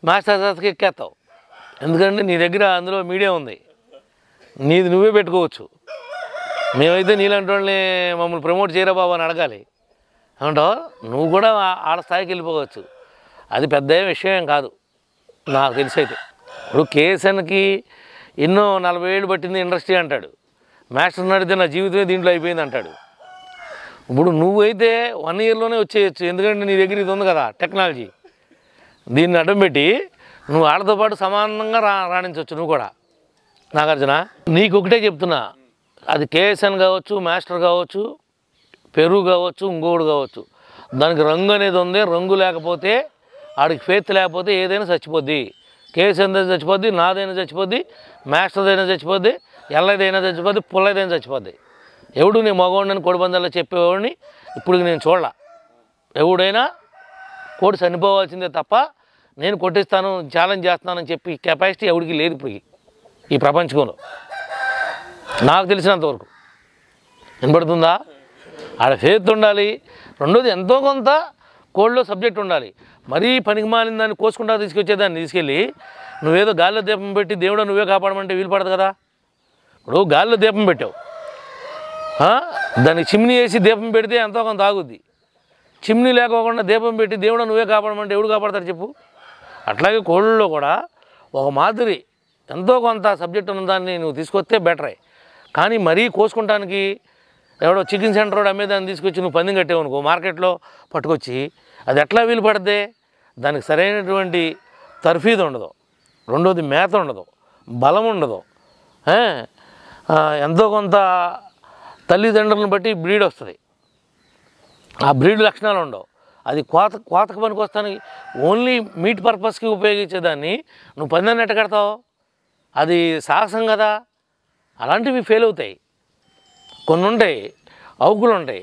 మాస్టర్ జతకే ఎక్కేస్తావు. ఎందుకంటే నీ దగ్గర అందులో మీడియా ఉంది, నీది నువ్వే పెట్టుకోవచ్చు. మేమైతే నీలాంటి వాళ్ళని మమ్మల్ని ప్రమోట్ చేయరా బాబు అని అడగాలి. ఏమంటావు? నువ్వు కూడా ఆడ స్థాయికి వెళ్ళిపోవచ్చు. అది పెద్ద విషయం ఏం కాదు నాకు తెలిసైతే. ఇప్పుడు కేసన్కి ఎన్నో 40 ఏళ్ళు పట్టింది ఇండస్ట్రీ అంటాడు, మాస్టర్ నడితే నా జీవితమే దీంట్లో అయిపోయింది అంటాడు. ఇప్పుడు నువ్వైతే 1 ఇయర్లోనే వచ్చేయచ్చు, ఎందుకంటే నీ దగ్గర ఇది ఉంది కదా టెక్నాలజీ. దీన్ని అడ్డం పెట్టి నువ్వు వాళ్ళతో పాటు సమానంగా రాణించవచ్చు నువ్వు కూడా. నాగార్జున, నీకు ఒకటే చెప్తున్నా, అది కేఎస్ఎన్ కావచ్చు, మాస్టర్ కావచ్చు, పెరుగు కావచ్చు, ఇంకోడు కావచ్చు, దానికి రంగు అనేది ఉంది. రంగు లేకపోతే, ఆడికి ఫేత్ లేకపోతే ఏదైనా చచ్చిపోద్ది. కేఎస్ఎన్దైనా చచ్చిపోద్ది, నాదైనా చచ్చిపోద్ది, మాస్టర్దైనా చచ్చిపోద్ది, ఎల్లదైనా చచ్చిపోద్ది, పుల్లదైనా చచ్చిపోద్ది. ఎవడు నేను మగవాడిని కోడిపందాల్లో చెప్పేవాడిని ఇప్పుడు నేను చూడాల. ఎవడైనా కోడి చనిపోవాల్సిందే తప్ప నేను కొట్టిస్తాను, ఛాలెంజ్ చేస్తున్నానని చెప్పి కెపాసిటీ ఎవరికి లేదు ఇప్పుడు ఈ ప్రపంచంలో, నాకు తెలిసినంతవరకు. వినపడుతుందా? ఆడ ఫేత్ ఉండాలి. రెండోది ఎంతో కొంత కోడిలో సబ్జెక్ట్ ఉండాలి. మరీ పనికి మాలిన దాన్ని కోసుకుంటా తీసుకొచ్చేదాన్ని తీసుకెళ్ళి నువ్వేదో గాలిలో దీపం పెట్టి దేవుడు నువ్వే కాపాడమంటే వీలు పడదు కదా. ఇప్పుడు గాలిలో దీపం పెట్టావు, దానికి చిమ్నీ వేసి దీపం పెడితే ఎంతో కొంత ఆగుద్ది. చిమ్నీ లేకోకుండా దీపం పెట్టి దేవుడు నువ్వే కాపాడమంటే ఎవడు కాపాడతారు చెప్పు? అట్లాగే కోళ్ళలో కూడా ఒక మాదిరి ఎంతో కొంత సబ్జెక్ట్ ఉన్న దాన్ని నువ్వు తీసుకొస్తే బెటరే. కానీ మరీ కోసుకుంటానికి ఎవడో చికెన్ సెంటర్ వాడు అమ్మేదాన్ని తీసుకొచ్చి నువ్వు పందెం కట్టావు అనుకో మార్కెట్లో పట్టుకొచ్చి, అది ఎట్లా వీలు పడద్దే? దానికి సరైనటువంటి తర్ఫీదు ఉండదు, రెండోది మేత ఉండదు, బలం ఉండదు, ఎంతో కొంత తల్లిదండ్రులను బట్టి బ్రీడ్ వస్తుంది, ఆ బ్రీడ్ లక్షణాలు ఉండవు. అది కోతకు పనికి వస్తానికి ఓన్లీ మీట్ పర్పస్కి ఉపయోగించేదాన్ని నువ్వు పందాన్ని ఎట్ట కడతావు? అది సాహసం కదా. అలాంటివి ఫెయిల్ అవుతాయి. కొన్ని ఉంటాయి, అవుకులు ఉంటాయి,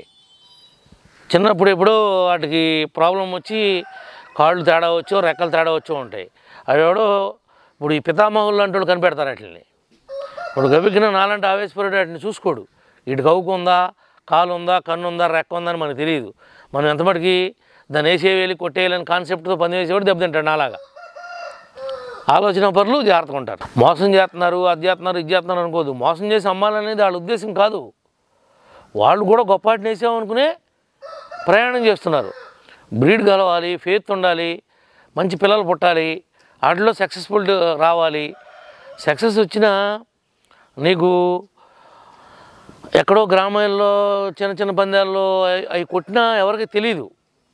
చిన్నప్పుడు ఎప్పుడో వాటికి ప్రాబ్లం వచ్చి కాళ్ళు తేడా వచ్చో రెక్కలు తేడా వచ్చో ఉంటాయి. అవి ఎవడో ఇప్పుడు ఈ పితామహులు లాంటి వాళ్ళు కనిపెడతారు వాటిని. ఇప్పుడు గబికిన నాలంటే ఆవేశపడి వాటిని చూసుకోడు. వీటికి అవుకు ఉందా, కాలు ఉందా, కన్ను ఉందా, రెక్క ఉందా అని మనకు తెలియదు. మనం ఎంత మటుకి దాన్ని వేసేయాలి కొట్టేయాలని కాన్సెప్ట్తో పని వేసేవాడు దెబ్బతింటాడు. నాలాగా ఆలోచన పరులు జాగ్రత్తగా ఉంటారు. మోసం చేస్తున్నారు, అది చేస్తున్నారు, ఇది చేస్తున్నారు అనుకోదు. మోసం చేసి అమ్మాలనేది వాళ్ళ ఉద్దేశం కాదు. వాళ్ళు కూడా గొప్పవాటిని వేసామనుకునే ప్రయాణం చేస్తున్నారు. బ్రీడ్ కలవాలి, ఫేత్ ఉండాలి, మంచి పిల్లలు పుట్టాలి, వాటిలో సక్సెస్ఫుల్ రావాలి. సక్సెస్ వచ్చినా నీకు ఎక్కడో గ్రామాల్లో చిన్న చిన్న పందాల్లో అవి కొట్టినా ఎవరికి తెలియదు.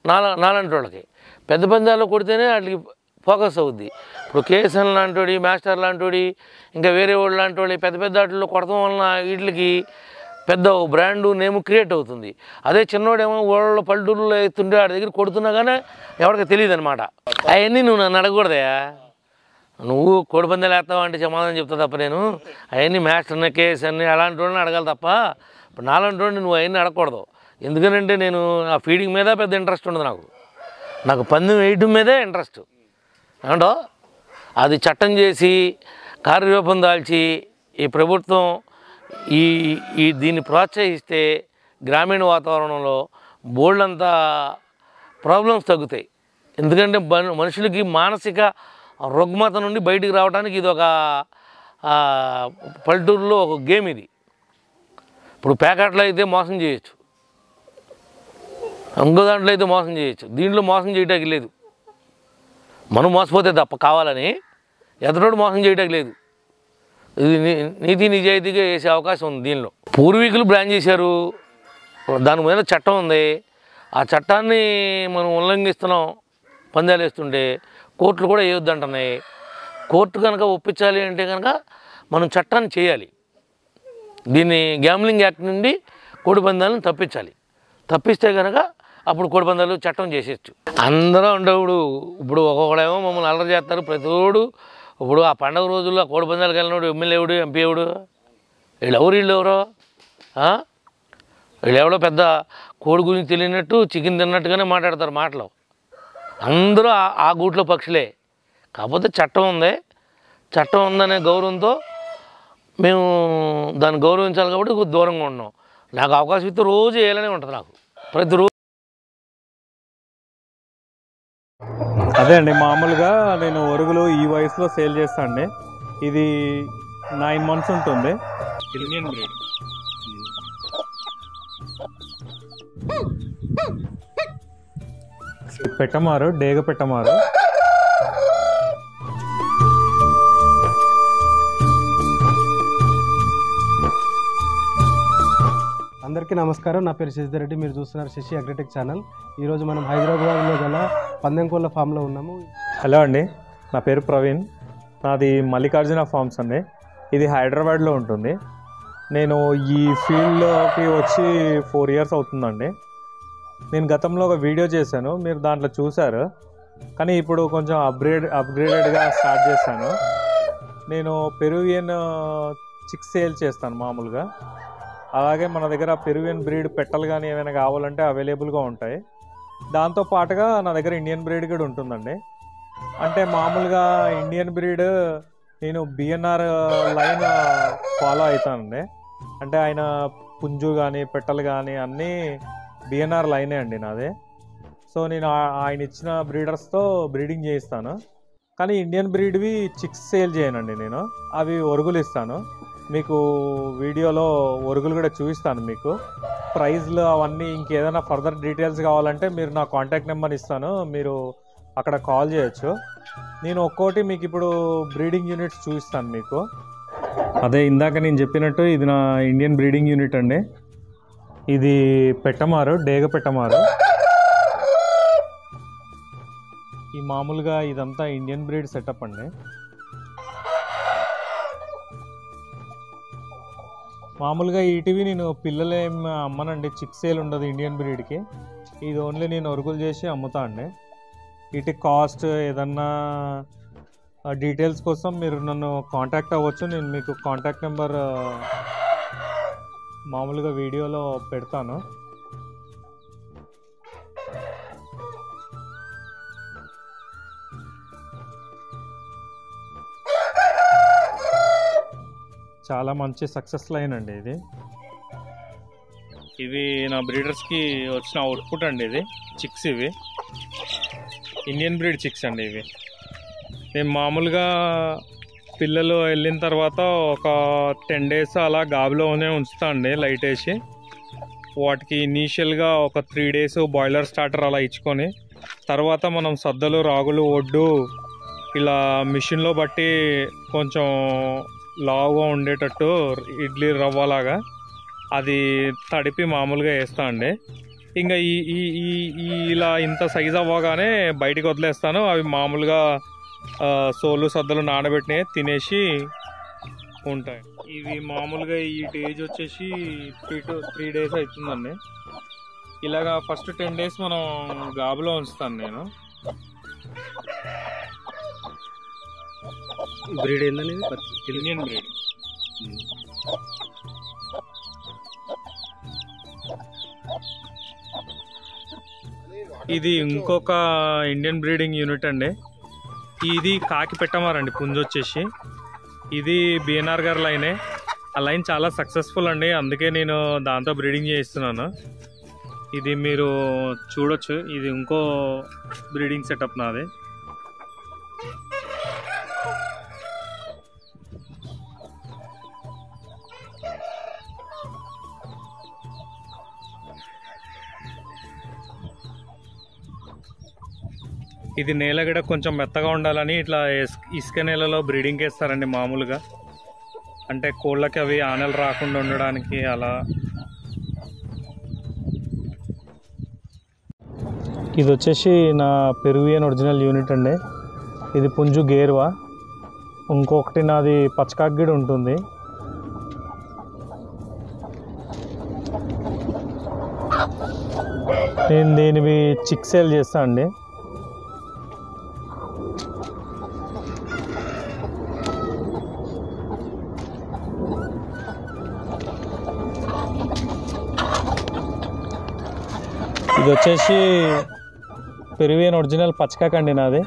నాలాంటి వాళ్ళకి పెద్ద పందాల్లో కొడితేనే వాటికి ఫోకస్ అవుద్ది. ఇప్పుడు కేఎస్ఎన్ లాంటి మాస్టర్ లాంటి ఇంకా వేరే వాళ్ళు లాంటి వాళ్ళు పెద్ద పెద్ద వాటిల్లో కొడతాం వలన వీటికి పెద్ద బ్రాండు నేము క్రియేట్ అవుతుంది. అదే చిన్నోడేమో ఊళ్ళో పల్లెటూరులో ఎత్తుంటే వాడి దగ్గర కొడుతున్నా కానీ ఎవరికి తెలియదు అనమాట. అవన్నీ నువ్వు నన్ను అడగకూడదయా. నువ్వు కోడిపందాలు వేస్తావా అంటే సమాధానం చెప్తా తప్ప నేను అవన్నీ మాస్టర్ని కేఎస్ఎన్ని అలాంటి వాళ్ళని అడగాలి తప్ప ఇప్పుడు నాలాంటి వాడిని నువ్వు అవన్నీ అడగకూడదు. ఎందుకనంటే నేను ఆ ఫీడింగ్ మీద పెద్ద ఇంట్రెస్ట్ ఉండదు. నాకు పందెం వేయడం మీదే ఇంట్రెస్ట్. ఏమంటో అది చట్టం చేసి కార్యరూపం దాల్చి ఈ ప్రభుత్వం దీన్ని ప్రోత్సహిస్తే గ్రామీణ వాతావరణంలో బోల్డంతా ప్రాబ్లమ్స్ తగ్గుతాయి. ఎందుకంటే మనుషులకి మానసిక రుగ్మత నుండి బయటికి రావడానికి ఇది ఒక పల్లెటూరులో ఒక గేమ్. ఇది ఇప్పుడు ప్యాకెట్లో అయితే మోసం చేయొచ్చు, ఇంకో దాంట్లో అయితే మోసం చేయొచ్చు. దీంట్లో మోసం చేయడానికి లేదు. మనం మోసపోతే తప్ప కావాలని ఎదురోడు మోసం చేయడానికి లేదు. ఇది నీతి నిజాయితీగా వేసే అవకాశం ఉంది. దీనిలో పూర్వీకులు బ్రాండ్ చేశారు, దాని మీద చట్టం ఉంది. ఆ చట్టాన్ని మనం ఉల్లంఘిస్తున్నాం. పందాలు వేస్తుంటే కోర్టులు కూడా వేయొద్దంటున్నాయి. కోర్టు కనుక ఒప్పించాలి అంటే కనుక మనం చట్టాన్ని చేయాలి. దీన్ని గ్యామ్లింగ్ యాక్ట్ నుండి కోడి పందాలను తప్పించాలి. తప్పిస్తే కనుక అప్పుడు కోడి పందాలు చట్టం చేసేయచ్చు. అందరూ ఉండేవాడు ఇప్పుడు ఒక్కొక్కడేమో మమ్మల్ని అల్లరి చేస్తారు ప్రతివాడు. ఇప్పుడు ఆ పండుగ రోజుల్లో కోడి పందాలకు వెళ్ళినాడు ఎమ్మెల్యే ఎవడు, ఎంపీ ఎవడు, వీళ్ళు ఎవరో వీళ్ళు ఎవడో పెద్ద కోడి గురించి తెలియనట్టు చికెన్ తిన్నట్టుగానే మాట్లాడతారు మాటలు. అందరూ ఆ గూట్లో పక్షులే. కాకపోతే చట్టం ఉంది, చట్టం ఉందనే గౌరవంతో మేము దాన్ని గౌరవించాలి కాబట్టి దూరంగా ఉన్నాం. నాకు అవకాశం ఇస్తే రోజు వేయాలనే ఉంటుంది. నాకు ప్రతిరోజు అదే అండి, మామూలుగా నేను ఒరుగులు ఈ వయసులో సేల్ చేస్తాను అండి. ఇది 9 months ఉంటుంది. Indian breed. పెట్టమారు, డేగ పెట్టమారు. అందరికీ నమస్కారం. నా పేరు శశిధర్ రెడ్డి. మీరు చూస్తున్నారు శశి అగ్రిటెక్ ఛానల్. ఈరోజు మనం హైదరాబాద్లో గల పందెం కోళ్ళ ఫామ్లో ఉన్నాము. హలో అండి, నా పేరు ప్రవీణ్. నాది మల్లికార్జున ఫార్మ్స్ అండి. ఇది హైదరాబాద్లో ఉంటుంది. నేను ఈ ఫీల్డ్లోకి వచ్చి 4 years అవుతుందండి. నేను గతంలో ఒక వీడియో చేశాను, మీరు దాంట్లో చూశారు. కానీ ఇప్పుడు కొంచెం అప్గ్రేడెడ్గా స్టార్ట్ చేశాను. నేను పెరువియన్ చిక్స్ సేల్ చేస్తాను మామూలుగా. అలాగే మన దగ్గర పెరువియన్ బ్రీడ్ పెట్టలు కానీ ఏమైనా కావాలంటే అవైలబుల్గా ఉంటాయి. దాంతో పాటుగా నా దగ్గర ఇండియన్ బ్రీడ్ కూడా ఉంటుందండి. అంటే మామూలుగా ఇండియన్ బ్రీడ్ నేను బిఎన్ఆర్ లైన్ ఫాలో అవుతానండి. అంటే ఆయన పుంజు కానీ పెట్టలు కానీ అన్నీ బిఎన్ఆర్ లైనే అండి నాదే. సో నేను ఆయన ఇచ్చిన బ్రీడర్స్తో బ్రీడింగ్ చేయిస్తాను. కానీ ఇండియన్ బ్రీడ్వి చిక్స్ సేల్ చేయనండి నేను, అవి ఒరుగులు ఇస్తాను. మీకు వీడియోలో ఒరుగులు కూడా చూపిస్తాను. మీకు ప్రైజ్లు అవన్నీ ఇంకేదైనా ఫర్దర్ డీటెయిల్స్ కావాలంటే మీరు నా కాంటాక్ట్ నెంబర్ ఇస్తాను, మీరు అక్కడ కాల్ చేయొచ్చు. నేను ఒక్కోటి మీకు ఇప్పుడు బ్రీడింగ్ యూనిట్స్ చూపిస్తాను మీకు. అదే ఇందాక నేను చెప్పినట్టు ఇది నా ఇండియన్ బ్రీడింగ్ యూనిట్ అండి. ఇది పెట్టమారు, డేగ పెట్టమారు. ఈ మామూలుగా ఇదంతా ఇండియన్ బ్రీడ్ సెటప్ అండి. మామూలుగా ఈటీవీ నేను పిల్లలేం అమ్మనండి, చిక్స్ సేల్ ఉండదు ఇండియన్ బ్రీడ్కి. ఇది ఓన్లీ నేను ఒరుగులు చేసి అమ్ముతా అండి. వీటి కాస్ట్ ఏదన్నా డీటెయిల్స్ కోసం మీరు నన్ను కాంటాక్ట్ అవ్వచ్చు. నేను మీకు కాంటాక్ట్ నెంబర్ మామూలుగా వీడియోలో పెడతాను. చాలా మంచి సక్సెస్ లైన్ అండి ఇది. ఇవి నా బ్రీడర్స్కి వచ్చిన అవుట్పుట్ అండి. ఇది చిక్స్, ఇవి ఇండియన్ బ్రీడ్ చిక్స్ అండి. ఇవి నేను మామూలుగా పిల్లలు వెళ్ళిన తర్వాత ఒక 10 days అలా గాబులోనే ఉంచుతా అండి లైట్ వేసి. వాటికి ఇనీషియల్గా ఒక 3 days బాయిలర్ స్టార్టర్ అలా ఇచ్చుకొని, తర్వాత మనం సద్దలు, రాగులు, ఒడ్డు ఇలా మిషన్లో బట్టి కొంచెం లావుగా ఉండేటట్టు ఇడ్లీ రవ్వలాగా అది తడిపి మామూలుగా వేస్తా అండి. ఇంకా ఇలా ఇంత సైజ్ అవ్వగానే బయటికి వదిలేస్తాను. అవి మామూలుగా సోలు సద్దలు నానబెట్టినవి తినేసి ఉంటాయి. ఇవి మామూలుగా ఈ ఏజ్ వచ్చేసి 3 to 3 days అవుతుందండి. ఇలాగా ఫస్ట్ 10 days మనం గాబులో ఉంచుతాను నేను. బ్రీడ్ ఏందని ఇండియన్ బ్రీడ్. ఇది ఇంకొక ఇండియన్ బ్రీడింగ్ యూనిట్ అండి. ఇది కాకి పెట్టమారండి పుంజు వచ్చేసి. ఇది బిఎన్ఆర్ గారి లైనే. ఆ లైన్ చాలా సక్సెస్ఫుల్ అండి, అందుకే నేను దాంతో బ్రీడింగ్ చేయిస్తున్నాను. ఇది మీరు చూడొచ్చు, ఇది ఇంకో బ్రీడింగ్ సెటప్ నాది. ఇది నేలగడ కొంచెం మెత్తగా ఉండాలని ఇట్లా ఇసుక నేలలో బ్రీడింగ్ చేస్తారండి మామూలుగా. అంటే కోళ్ళకి అవి ఆనలు రాకుండా ఉండడానికి అలా. ఇది వచ్చేసి నా పెరువియన్ ఒరిజినల్ యూనిట్ అండి. ఇది పుంజు గేర్వా. ఇంకొకటి నాది పచ్చకాగిడి ఉంటుంది. నేను దీనివి చిక్ సేల్ చేస్తా అండి. ఇది వచ్చేసి పెరువియన్ ఒరిజినల్ పచ్చకాకండి నాది.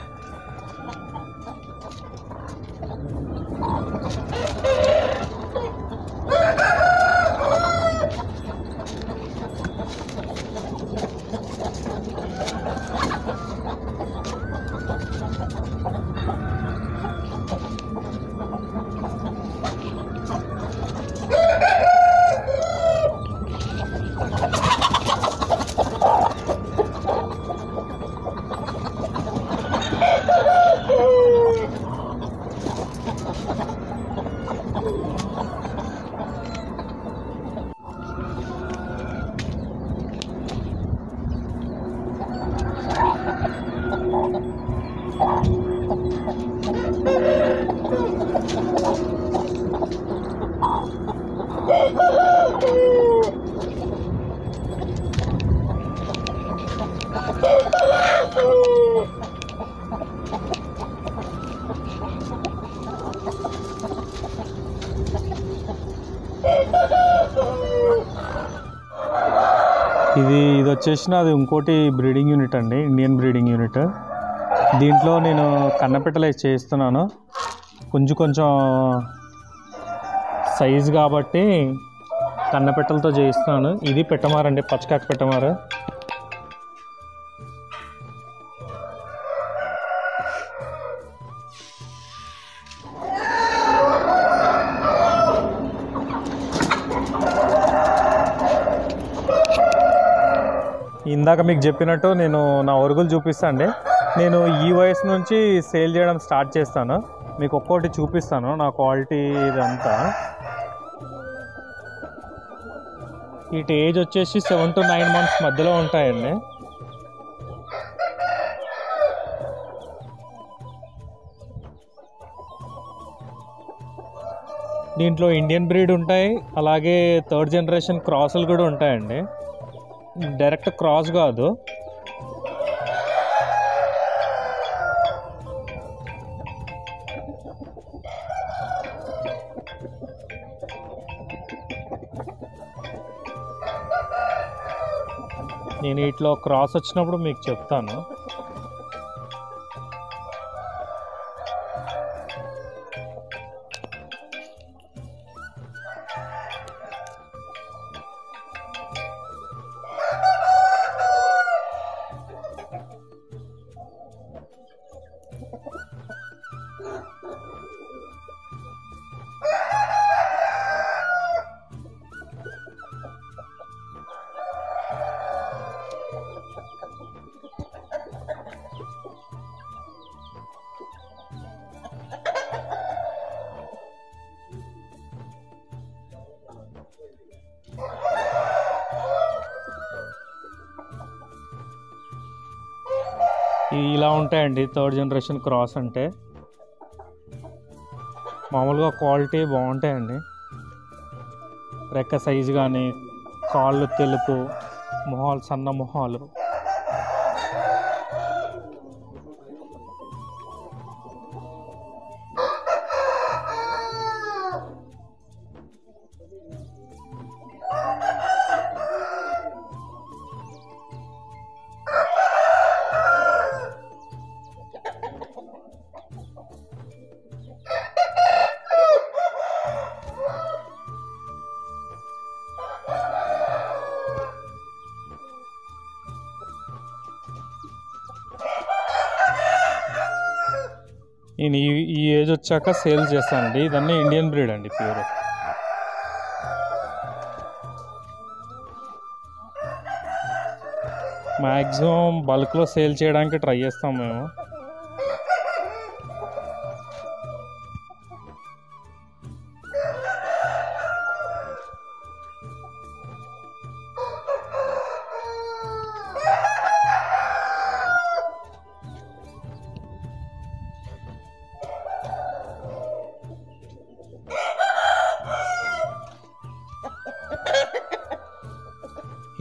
ఇది వచ్చేసి నాది ఇంకోటి బ్రీడింగ్ యూనిట్ అండి, ఇండియన్ బ్రీడింగ్ యూనిట్. దీంట్లో నేను కన్నపెట్టలు చేయిస్తున్నాను. కొంచెం సైజ్ కాబట్టి కన్నపెట్టలతో చేయిస్తున్నాను. ఇది పెట్టమారండి, పచ్చకాకి పెట్టమారు. ఇందాక మీకు చెప్పినట్టు నేను నా ఒరుగులు చూపిస్తాను అండి. నేను ఈ వయసు నుంచి సేల్ చేయడం స్టార్ట్ చేస్తాను. మీకు ఒక్కోటి చూపిస్తాను నా క్వాలిటీ ఇదంతా. వీటి ఏజ్ వచ్చేసి 7 to 9 months మధ్యలో ఉంటాయండి. దీంట్లో ఇండియన్ బ్రీడ్ ఉంటాయి, అలాగే 3rd generation క్రాసులు కూడా ఉంటాయండి. డైరెక్ట్ క్రాస్ కాదు. నేను వీటిలో క్రాస్ వచ్చినప్పుడు మీకు చెప్తాను. ఇలా ఉంటాయండి 3rd generation క్రాస్ అంటే. మామూలుగా క్వాలిటీ బాగుంటాయండి. రెక్క సైజు కానీ, కాళ్ళు తెలుపు, మొహాలు సన్న మొహాలు. నేను ఈ ఏజ్ వచ్చాక సేల్ చేస్తానండి. ఇదన్నీ ఇండియన్ బ్రీడ్ అండి, ప్యూర్. మ్యాక్సిమం బల్క్లో సేల్ చేయడానికి ట్రై చేస్తాం మేము.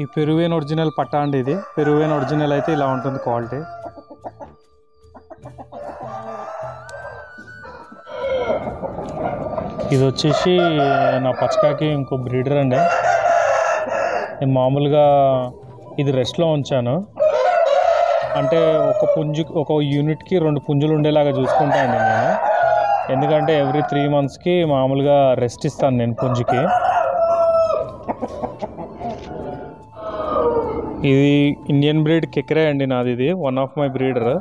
ఈ పెరువియన్ ఒరిజినల్ పట్టా అండి. ఇది పెరువియన్ ఒరిజినల్ అయితే ఇలా ఉంటుంది క్వాలిటీ. ఇది వచ్చేసి నా పచ్చకాకి ఇంకో బ్రీడర్ అండి. నేను మామూలుగా ఇది రెస్ట్లో ఉంచాను. అంటే ఒక యూనిట్కి 2 పుంజులు ఉండేలాగా చూసుకుంటాను నేను. ఎందుకంటే ఎవ్రీ 3 monthsకి మామూలుగా రెస్ట్ ఇస్తాను నేను పుంజుకి. ఇది ఇండియన్ బ్రీడ్ కెక్రే అండి నాది. ఇది వన్ ఆఫ్ మై బ్రీడర్.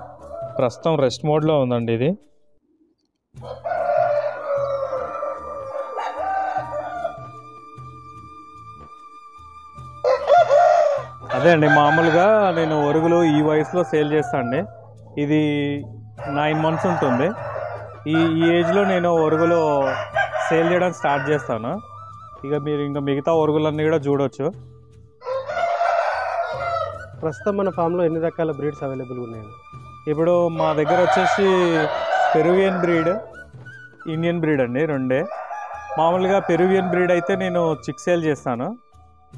ప్రస్తుతం రెస్ట్ మోడ్లో ఉందండి ఇది. అదే అండి, మామూలుగా నేను ఒరుగులు ఈ వయసులో సేల్ చేస్తాను అండి. ఇది 9 months ఉంటుంది. ఈ ఏజ్లో నేను ఒరుగులు సేల్ చేయడం స్టార్ట్ చేస్తాను. మీరు ఇంకా మిగతా ఒరుగులన్నీ కూడా చూడవచ్చు. ప్రస్తుతం మన ఫామ్లో ఎన్ని రకాల బ్రీడ్స్ అవైలబుల్గా ఉన్నాయి? ఇప్పుడు మా దగ్గర వచ్చేసి పెరువియన్ బ్రీడ్, ఇండియన్ బ్రీడ్ అండి, రెండే. మామూలుగా పెరువియన్ బ్రీడ్ అయితే నేను చిక్ సేల్ చేస్తాను.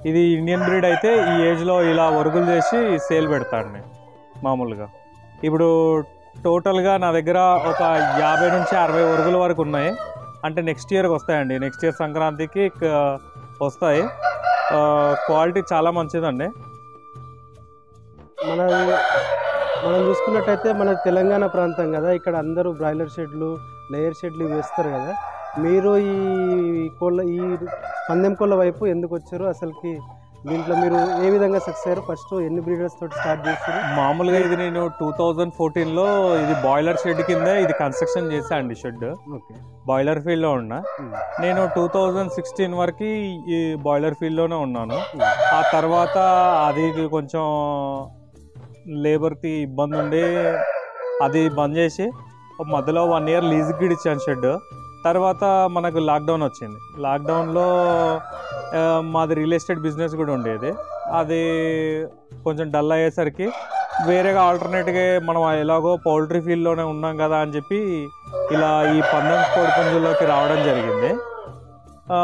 ఇది ఇండియన్ బ్రీడ్ అయితే ఈ ఏజ్లో ఇలా ఒరుగులు చేసి సేల్ పెడతాను మామూలుగా. ఇప్పుడు టోటల్గా నా దగ్గర ఒక 50 నుంచి 60 ఒరుగుల వరకు ఉన్నాయి. అంటే నెక్స్ట్ ఇయర్కి వస్తాయండి. నెక్స్ట్ ఇయర్ సంక్రాంతికి వస్తాయి. క్వాలిటీ చాలా మంచిదండి. మనం చూసుకున్నట్టయితే మన తెలంగాణ ప్రాంతం కదా, ఇక్కడ అందరూ బ్రాయిలర్ షెడ్లు, లేయర్ షెడ్లు వేస్తారు కదా. మీరు ఈ పందెం కోళ్ళ వైపు ఎందుకు వచ్చారు? అసలుకి దీంట్లో మీరు ఏ విధంగా సక్సెస్ అయ్యారు? ఫస్ట్ ఎన్ని బ్రీడర్స్ తోటి స్టార్ట్ చేశారు? మామూలుగా ఇది నేను 2014లో ఇది బాయిలర్ షెడ్ కింద ఇది కన్స్ట్రక్షన్ చేశా అండి. షెడ్ ఓకే, బాయిలర్ ఫీల్డ్లో ఉన్నా నేను. 2016 వరకు ఈ బాయిలర్ ఫీల్డ్లోనే ఉన్నాను. ఆ తర్వాత అది కొంచెం లేబర్కి ఇబ్బంది ఉండి అది బంద్ చేసి మధ్యలో 1 year లీజ్కి ఇచ్చాను షెడ్. తర్వాత మనకు లాక్డౌన్ వచ్చింది. లాక్డౌన్లో మాది రియల్ ఎస్టేట్ బిజినెస్ కూడా ఉండేది. అది కొంచెం డల్ అయ్యేసరికి వేరేగా ఆల్టర్నేట్గా మనం ఎలాగో పౌల్ట్రీ ఫీల్డ్లోనే ఉన్నాం కదా అని చెప్పి ఇలా ఈ పందెం కోడి పుంజుల్లోకి రావడం జరిగింది.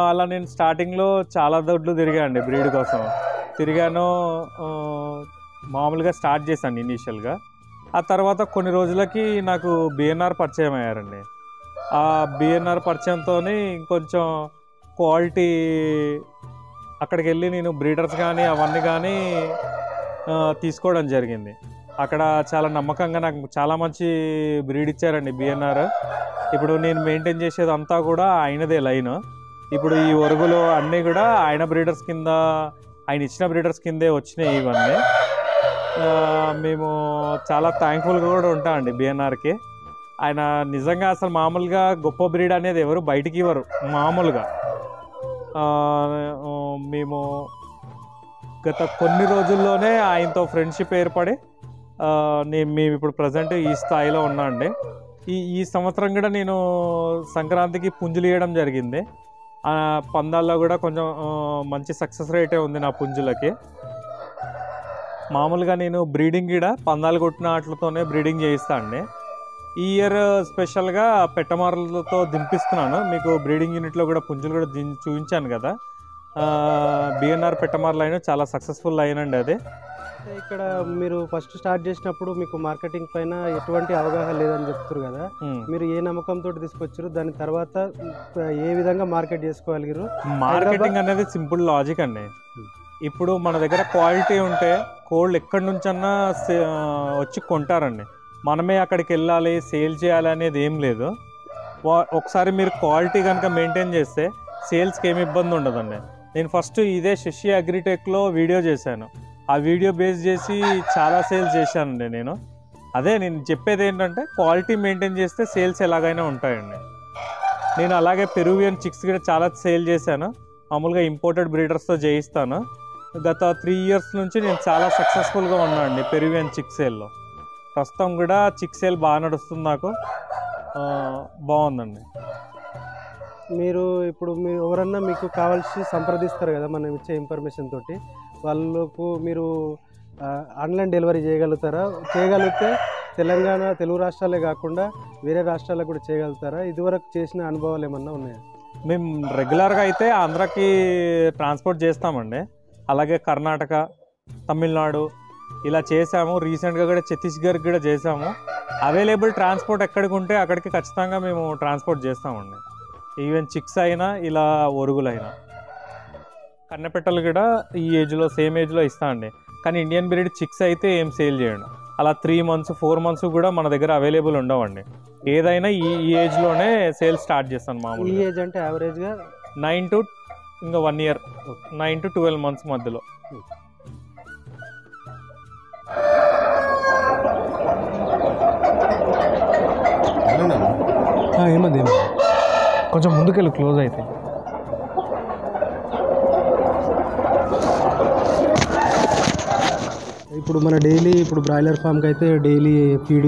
అలా నేను స్టార్టింగ్లో చాలా దొడ్లు తిరిగాను బ్రీడ్ కోసం. తిరిగాను, మామూలుగా స్టార్ట్ చేశాను ఇనీషియల్గా. ఆ తర్వాత కొన్ని రోజులకి నాకు బిఎన్ఆర్ పరిచయం అయ్యారండి. ఆ బిఎన్ఆర్ పరిచయంతో కొంచెం క్వాలిటీ అక్కడికి వెళ్ళి నేను బ్రీడర్స్ కానీ అవన్నీ కానీ తీసుకోవడం జరిగింది. అక్కడ చాలా నమ్మకంగా నాకు చాలా మంచి బ్రీడ్ ఇచ్చారండి బిఎన్ఆర్. ఇప్పుడు నేను మెయింటైన్ చేసేది అంతా కూడా ఆయనదే లైన్. ఇప్పుడు ఈ ఒరుగులు అన్నీ కూడా ఆయన బ్రీడర్స్ కింద, ఆయన ఇచ్చిన బ్రీడర్స్ కిందే వచ్చినాయి ఇవన్నీ. మేము చాలా థ్యాంక్ఫుల్గా కూడా ఉంటామండి బిఎన్ఆర్కి. ఆయన నిజంగా అసలు మామూలుగా గొప్ప బ్రీడ్ అనేది ఎవరు బయటికి ఇవ్వరు. మామూలుగా మేము గత కొన్ని రోజుల్లోనే ఆయనతో ఫ్రెండ్షిప్ ఏర్పడి మేము ఇప్పుడు ప్రజెంట్ ఈ స్థాయిలో ఉన్నా అండి. ఈ సంవత్సరం కూడా నేను సంక్రాంతికి పుంజులు ఇవ్వడం జరిగింది. పందాల్లో కూడా కొంచెం మంచి సక్సెస్ రేటే ఉంది నా పుంజులకి. మామూలుగా నేను బ్రీడింగ్ కూడా పందాలు కొట్టిన వాటితోనే బ్రీడింగ్ చేయిస్తాను అండి. ఈ ఇయర్ స్పెషల్గా పెట్టమార్లతో దింపిస్తున్నాను. మీకు బ్రీడింగ్ యూనిట్లో కూడా పుంజులు కూడా చూపించాను కదా. బిఎన్ఆర్ పెట్టమార్ లైన్ చాలా సక్సెస్ఫుల్ లైన్ అండి అది. ఇక్కడ మీరు ఫస్ట్ స్టార్ట్ చేసినప్పుడు మీకు మార్కెటింగ్ పైన ఎటువంటి అవగాహన లేదని చెప్తారు కదా, మీరు ఏ నమ్మకంతో తీసుకొచ్చారు? దాని తర్వాత ఏ విధంగా మార్కెట్ చేసుకోగలిగారు? మార్కెటింగ్ అనేది సింపుల్ లాజిక్ అండి. ఇప్పుడు మన దగ్గర క్వాలిటీ ఉంటే కోళ్ళు ఎక్కడి నుంచన్నా వచ్చి కొంటారండి. మనమే అక్కడికి వెళ్ళాలి, సేల్ చేయాలి అనేది ఏం లేదు. ఒకసారి మీరు క్వాలిటీ కనుక మెయింటైన్ చేస్తే సేల్స్కి ఏమి ఇబ్బంది ఉండదండి. నేను ఫస్ట్ ఇదే శశి అగ్రిటెక్లో వీడియో చేశాను. ఆ వీడియో బేస్ చేసి చాలా సేల్స్ చేశానండి నేను. అదే నేను చెప్పేది ఏంటంటే క్వాలిటీ మెయింటైన్ చేస్తే సేల్స్ ఎలాగైనా ఉంటాయండి. నేను అలాగే పెరువియన్ చిక్స్ కూడా చాలా సేల్ చేశాను. మామూలుగా ఇంపోర్టెడ్ బ్రీడర్స్తో చేయిస్తాను. గత 3 years నుంచి నేను చాలా సక్సెస్ఫుల్గా ఉన్నానండి పెరువియన్ చిక్ సేల్లో. ప్రస్తుతం కూడా చిక్ సేల్ బాగా నడుస్తుంది నాకు, బాగుందండి. మీరు ఇప్పుడు మీరు ఎవరన్నా మీకు కావాల్సి సంప్రదిస్తారు కదా మనం ఇచ్చే ఇన్ఫర్మేషన్ తోటి, వాళ్ళకు మీరు ఆన్లైన్ డెలివరీ చేయగలుగుతారా? చేయగలిగితే తెలంగాణ, తెలుగు రాష్ట్రాలే కాకుండా వేరే రాష్ట్రాలకు కూడా చేయగలుగుతారా? ఇదివరకు చేసిన అనుభవాలు ఏమన్నా ఉన్నాయా? మేము రెగ్యులర్గా అయితే ఆంధ్రాకి ట్రాన్స్పోర్ట్ చేస్తామండి. అలాగే కర్ణాటక, తమిళనాడు ఇలా చేసాము. రీసెంట్గా కూడా ఛత్తీస్గఢ్కి కూడా చేసాము. అవైలబుల్ ట్రాన్స్పోర్ట్ ఎక్కడికి ఉంటే అక్కడికి ఖచ్చితంగా మేము ట్రాన్స్పోర్ట్ చేస్తామండి. ఈవెన్ చిక్స్ అయినా ఇలా ఒరుగులైనా. కన్నపెట్టలు కూడా ఈ ఏజ్లో సేమ్ ఏజ్లో ఇస్తామండి. కానీ ఇండియన్ బ్రీడ్ చిక్స్ అయితే ఏం సేల్ చేయండి. అలా 3 months 4 months కూడా మన దగ్గర అవైలబుల్ ఉండవండి. ఏదైనా ఈ ఏజ్లోనే సేల్ స్టార్ట్ చేస్తాను. మామూలు ఈ ఏజ్ అంటే యావరేజ్గా 9 to ఇంకా 1 year, 9 to 12 months మధ్యలో. ఏమది కొంచెం ముందుకెళ్ళి క్లోజ్ అయితే. ఇప్పుడు మన డైలీ ఇప్పుడు బ్రాయిలర్ ఫామ్కి అయితే డైలీ ఫీడ్,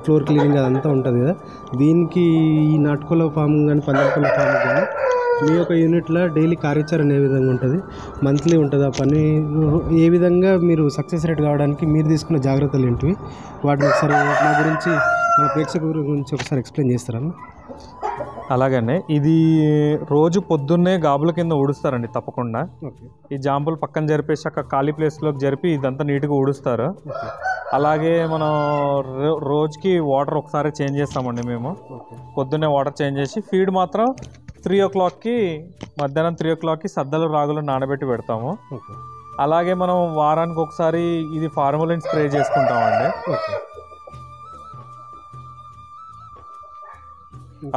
ఫ్లోర్ క్లీనింగ్ అదంతా ఉంటుంది కదా. దీనికి ఈ నాటుకోళ్ళ ఫామ్ కానీ పందెంకోళ్ళ ఫామ్ కానీ మీ యొక్క యూనిట్లో డైలీ కార్యాచరణ ఏ విధంగా ఉంటుంది? మంత్లీ ఉంటుంది ఆ పని? ఏ విధంగా మీరు సక్సెస్ రేట్ కావడానికి మీరు తీసుకున్న జాగ్రత్తలు ఏంటివి? వాటిని ఒకసారి మా గురించి, మన ప్రేక్షకుల గురించి ఒకసారి ఎక్స్ప్లెయిన్ చేస్తారన్న? అలాగనే ఇది రోజు పొద్దున్నే గాబుల కింద ఊడుస్తారండి తప్పకుండా. ఈ జాంబులు పక్కన జరిపేసి అక్కడ ఖాళీ ప్లేస్లోకి జరిపి ఇదంతా నీట్గా ఊడుస్తారు. అలాగే మనం రోజుకి వాటర్ ఒకసారి చేంజ్ చేస్తామండి మేము. పొద్దున్నే వాటర్ చేంజ్ చేసి ఫీడ్ మాత్రం 3 o'clockకి, మధ్యాహ్నం 3 o'clockకి సద్దలు రాగులు నానబెట్టి పెడతాము. అలాగే మనం వారానికి ఒకసారి ఇది ఫార్ములిన్ స్ప్రే చేసుకుంటామండి.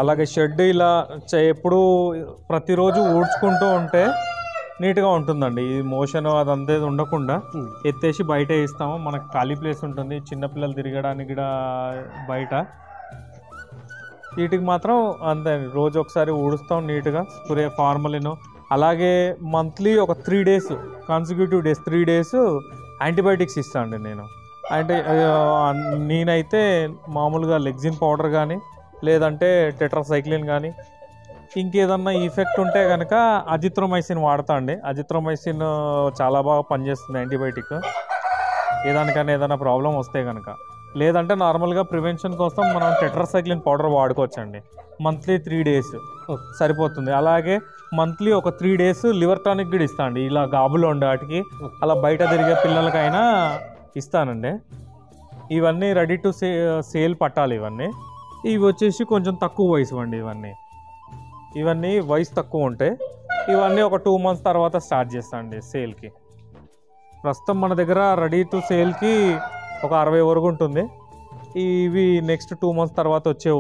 అలాగే షెడ్ ఇలా ఎప్పుడు ప్రతిరోజు ఊడ్చుకుంటూ ఉంటే నీట్గా ఉంటుందండి. ఈ మోషన్ అదంతా ఉండకుండా ఎత్తేసి బయట ఇస్తాము. మనకు ఖాళీ ప్లేస్ ఉంటుంది, చిన్నపిల్లలు తిరగడానికి కూడా బయట. వీటికి మాత్రం అంతే, రోజు ఒకసారి ఊడుస్తాం నీట్గా స్ప్రే ఫార్మలిన్. అలాగే మంత్లీ ఒక 3 days consecutive days 3 days antibiotics ఇస్తాను అండి నేను. అంటే నేనైతే మామూలుగా లెగ్జిన్ పౌడర్ కానీ లేదంటే టెట్రాసైక్లిన్ కానీ ఇంకేదన్నా ఈఫెక్ట్ ఉంటే కనుక అజిత్రోమైసిన్ వాడతా అండి. అజిత్రోమైసిన్ చాలా బాగా పనిచేస్తుంది యాంటీబయాటిక్, ఏదానికైనా ఏదైనా ప్రాబ్లం వస్తే కనుక. లేదంటే నార్మల్గా ప్రివెన్షన్ కోసం మనం టెట్రాసైక్లిన్ పౌడర్ వాడుకోవచ్చండి. మంత్లీ 3 days సరిపోతుంది. అలాగే మంత్లీ ఒక 3 days లివర్ టానిక్ కూడా ఇస్తా అండి. ఇలా గాబులో ఉండే వాటికి అలా బయట తిరిగే పిల్లలకైనా ఇస్తానండి. ఇవన్నీ రెడీ టు సేల్ పట్టాలి. ఇవి వచ్చేసి కొంచెం తక్కువ వయసు అండి. ఇవన్నీ వయసు తక్కువ ఉంటాయి. ఇవన్నీ ఒక 2 months తర్వాత స్టార్ట్ చేస్తానండి సేల్కి. ప్రస్తుతం మన దగ్గర రెడీ టు సేల్కి ఒక 60 వరకు ఉంటుంది. ఇవి నెక్స్ట్ 2 months తర్వాత వచ్చే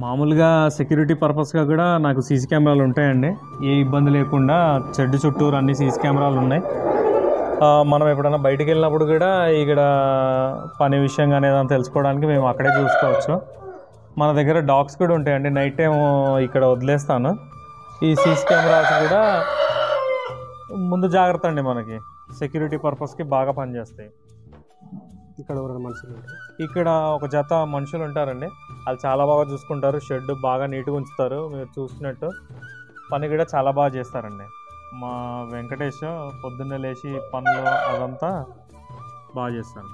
మామూలుగా సెక్యూరిటీ పర్పస్గా కూడా నాకు సీసీ కెమెరాలు ఉంటాయండి. ఏ ఇబ్బంది లేకుండా షెడ్ చుట్టూరు అన్ని సీసీ కెమెరాలు ఉన్నాయి. మనం ఎప్పుడైనా బయటికి వెళ్ళినప్పుడు కూడా ఇక్కడ పని విషయం కానీ ఏదైనా తెలుసుకోవడానికి మేము అక్కడే చూసుకోవచ్చు. మన దగ్గర డాగ్స్ కూడా ఉంటాయండి. నైట్ టైం ఇక్కడ వదిలేస్తాను. ఈ సీసీ కెమెరాస్ కూడా ముందు జాగ్రత్త అండి, మనకి సెక్యూరిటీ పర్పస్కి బాగా పనిచేస్తాయి. ఇక్కడ ఒక జత మనుషులు ఉంటారండి, వాళ్ళు చాలా బాగా చూసుకుంటారు. షెడ్ బాగా నీట్గా ఉంచుతారు. మీరు చూసినట్టు పని కూడా చాలా బాగా చేస్తారండి. మా వెంకటేష్ పొద్దున్నే లేచి పనులు అదంతా బాగా చేస్తాను.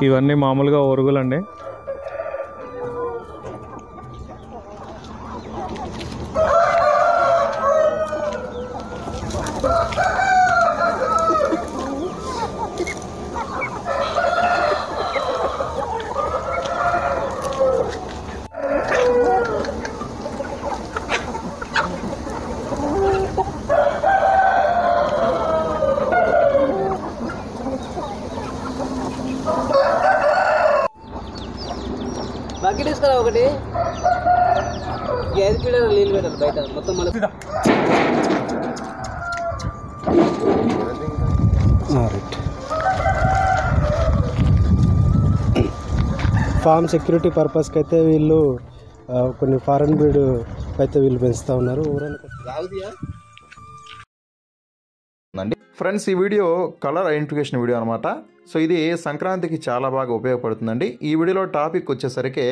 ఇవన్నీ మామూలుగా ఒరుగులండి. బకెట్ తీసుకురా ఒకటి, 5 కిలోల నీళ్ళు పెట్టాలి బయట మొత్తం. ఫార్మ్ సెక్యూరిటీ పర్పస్కి అయితే వీళ్ళు కొన్ని ఫారెన్ బ్రీడ్ అయితే వీళ్ళు పెంచుతూ ఉన్నారు. ఫ్రెండ్స్, ఈ వీడియో కలర్ ఐడెంటిఫికేషన్ వీడియో అనమాట. సో ఇది సంక్రాంతికి చాలా బాగా ఉపయోగపడుతుందండి. ఈ వీడియోలో టాపిక్ వచ్చేసరికి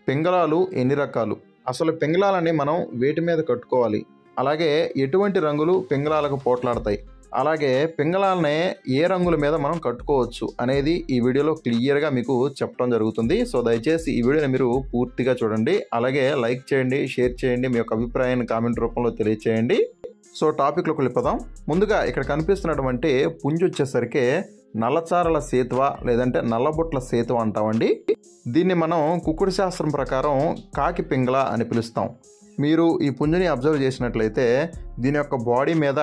పింగళాలు ఎన్ని రకాలు, అసలు పింగళాలని మనం వేటి మీద కట్టుకోవాలి, అలాగే ఎటువంటి రంగులు పింగళాలకు పోట్లాడతాయి, అలాగే పింగళాలనే ఏ రంగుల మీద మనం కట్టుకోవచ్చు అనేది ఈ వీడియోలో క్లియర్గా మీకు చెప్పడం జరుగుతుంది. సో దయచేసి ఈ వీడియోని మీరు పూర్తిగా చూడండి. అలాగే లైక్ చేయండి, షేర్ చేయండి, మీ యొక్క అభిప్రాయాన్ని కామెంట్ రూపంలో తెలియచేయండి. సో టాపిక్లోకి వెళ్ళిపోదాం. ముందుగా ఇక్కడ కనిపిస్తున్నటువంటి పుంజు వచ్చేసరికి నల్లచారల సేతువ లేదంటే నల్లబొట్ల సేతువ అంటామండి. దీన్ని మనం కుక్కుడు శాస్త్రం ప్రకారం కాకి పింగళ అని పిలుస్తాం. మీరు ఈ పుంజుని అబ్జర్వ్ చేసినట్లయితే దీని యొక్క బాడీ మీద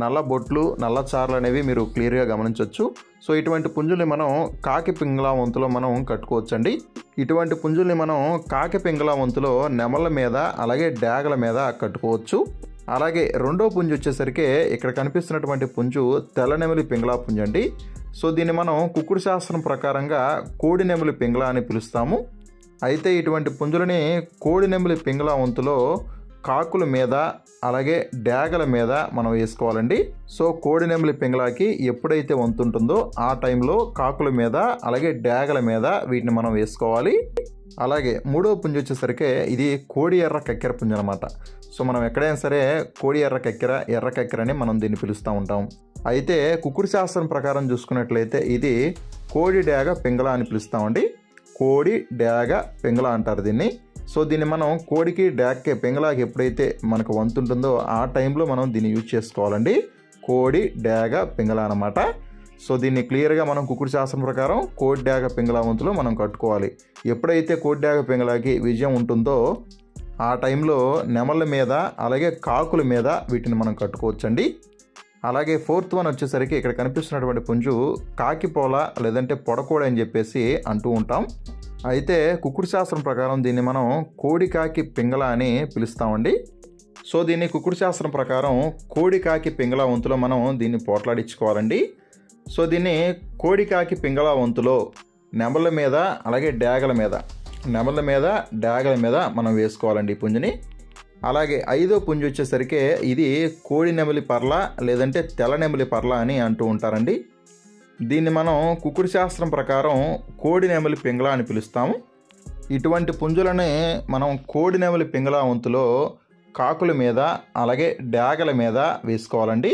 నల్ల బొట్లు నల్ల చారలు అనేవి మీరు క్లియర్గా గమనించవచ్చు. సో ఇటువంటి పుంజుల్ని మనం కాకి పింగళ వంతులో మనం కట్టుకోవచ్చండి. ఇటువంటి పుంజుల్ని మనం కాకి పింగళ వంతులో నెమల మీద అలాగే డ్యాగల మీద కట్టుకోవచ్చు. అలాగే రెండో పుంజు వచ్చేసరికి ఇక్కడ కనిపిస్తున్నటువంటి పుంజు తెల్ల నెమలి పింగళ పుంజు అండి. సో దీన్ని మనం కుక్కుడు శాస్త్రం ప్రకారంగా కోడి నెమలి పింగళ అని పిలుస్తాము. అయితే ఇటువంటి పుంజులని కోడి నెమలి పింగళ వంతులో కాకుల మీద అలాగే డ్యాగల మీద మనం వేసుకోవాలండి. సో కోడి నెమలి పింగళాకి ఎప్పుడైతే వంతుంటుందో ఆ టైంలో కాకుల మీద అలాగే డ్యాగల మీద వీటిని మనం వేసుకోవాలి. అలాగే మూడో పుంజు వచ్చేసరికి ఇది కోడి ఎర్ర కక్కెర పుంజు అనమాట. సో మనం ఎక్కడైనా సరే కోడి ఎర్ర కక్కెర అని మనం దీన్ని పిలుస్తూ ఉంటాం. అయితే కుక్కుడు శాస్త్రం ప్రకారం చూసుకున్నట్లయితే ఇది కోడి డ్యాగ పింగళ అని పిలుస్తామండి. కోడి డ్యాగ పింగళ అంటారు దీన్ని. సో దీన్ని మనం కోడికి డ్యాగ్కి పింగళాకి ఎప్పుడైతే మనకు వంతుంటుందో ఆ టైంలో మనం దీన్ని యూజ్ చేసుకోవాలండి. కోడి డ్యాగ పింగళ అనమాట. సో దీన్ని క్లియర్గా మనం కుకుడు శాస్త్రం ప్రకారం కోడి డాగ పింగళ వంతులో మనం కట్టుకోవాలి. ఎప్పుడైతే కోడి డాగ పింగళకి విజయం ఉంటుందో ఆ టైంలో నెమళ్ళ మీద అలాగే కాకుల మీద వీటిని మనం కట్టుకోవచ్చండి. అలాగే 4th వన్ వచ్చేసరికి ఇక్కడ కనిపిస్తున్నటువంటి పుంజు కాకిపోల లేదంటే పొడకోడి అని చెప్పేసి అంటూ ఉంటాం. అయితే కుకుడు శాస్త్రం ప్రకారం దీన్ని మనం కోడి కాకి పింగళ అని పిలుస్తామండి. సో దీన్ని కుకుడు శాస్త్రం ప్రకారం కోడి కాకి పింగళ వంతులో మనం దీన్ని పోట్లాడించుకోవాలండి. సో దీన్ని కోడి కాకి పింగళ వంతులో నెమళ్ళ మీద అలాగే డాగల మీద మనం వేసుకోవాలండి ఈ పుంజుని. అలాగే 5వ పుంజు వచ్చేసరికి ఇది కోడి నెమలి పర్ల లేదంటే తెల్ల నెమలి పర్ల అని అంటూ ఉంటారండి. దీన్ని మనం కుకుడు శాస్త్రం ప్రకారం కోడి నెమలి పింగళ అని పిలుస్తాము. ఇటువంటి పుంజులని మనం కోడి నెమలి పింగళ వంతులో కాకుల మీద అలాగే డాగల మీద వేసుకోవాలండి.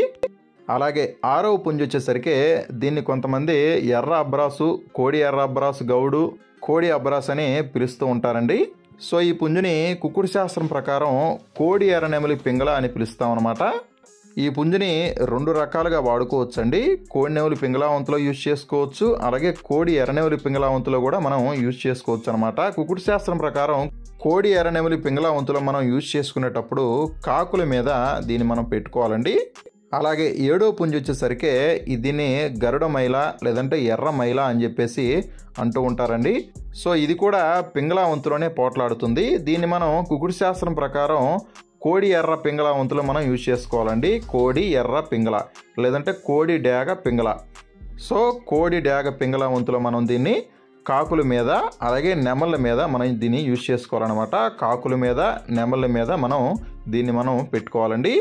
అలాగే 6వ పుంజు వచ్చేసరికి దీన్ని కొంతమంది ఎర్ర అబ్రాసు, కోడి ఎర్ర అబ్రాసు గౌడు, కోడి అబ్రాస్ అని పిలుస్తూ ఉంటారండి. సో ఈ పుంజుని కుకుడు శాస్త్రం ప్రకారం కోడి ఎర్ర నెమలి పింగళ అని పిలుస్తాం అనమాట. ఈ పుంజుని 2 రకాలుగా వాడుకోవచ్చండి. కోడి నెమలి పింగళ వంతులో యూజ్ చేసుకోవచ్చు, అలాగే కోడి ఎర్ర నెమలి పింగళ వంతులో కూడా మనం యూజ్ చేసుకోవచ్చు అనమాట. కుకుడు శాస్త్రం ప్రకారం కోడి ఎర్ర నెమలి పింగళ వంతులో మనం యూజ్ చేసుకునేటప్పుడు కాకుల మీద దీన్ని మనం పెట్టుకోవాలండి. అలాగే 7వ పుంజు వచ్చేసరికి దీన్ని గరుడ మైల లేదంటే ఎర్ర మైల అని చెప్పేసి అంటూ ఉంటారండి. సో ఇది కూడా పింగళ వంతులోనే పోట్లాడుతుంది. దీన్ని మనం కుకుడు శాస్త్రం ప్రకారం కోడి ఎర్ర పింగళ వంతులో మనం యూజ్ చేసుకోవాలండి. కోడి ఎర్ర పింగళ లేదంటే కోడి డాగ పింగళ. సో కోడి డాగ పింగళ వంతులో మనం దీన్ని కాకుల మీద అలాగే నెమళ్ళ మీద మనం దీన్ని యూజ్ చేసుకోవాలన్నమాట. కాకుల మీద నెమళ్ళ మీద దీన్ని మనం పెట్టుకోవాలండి.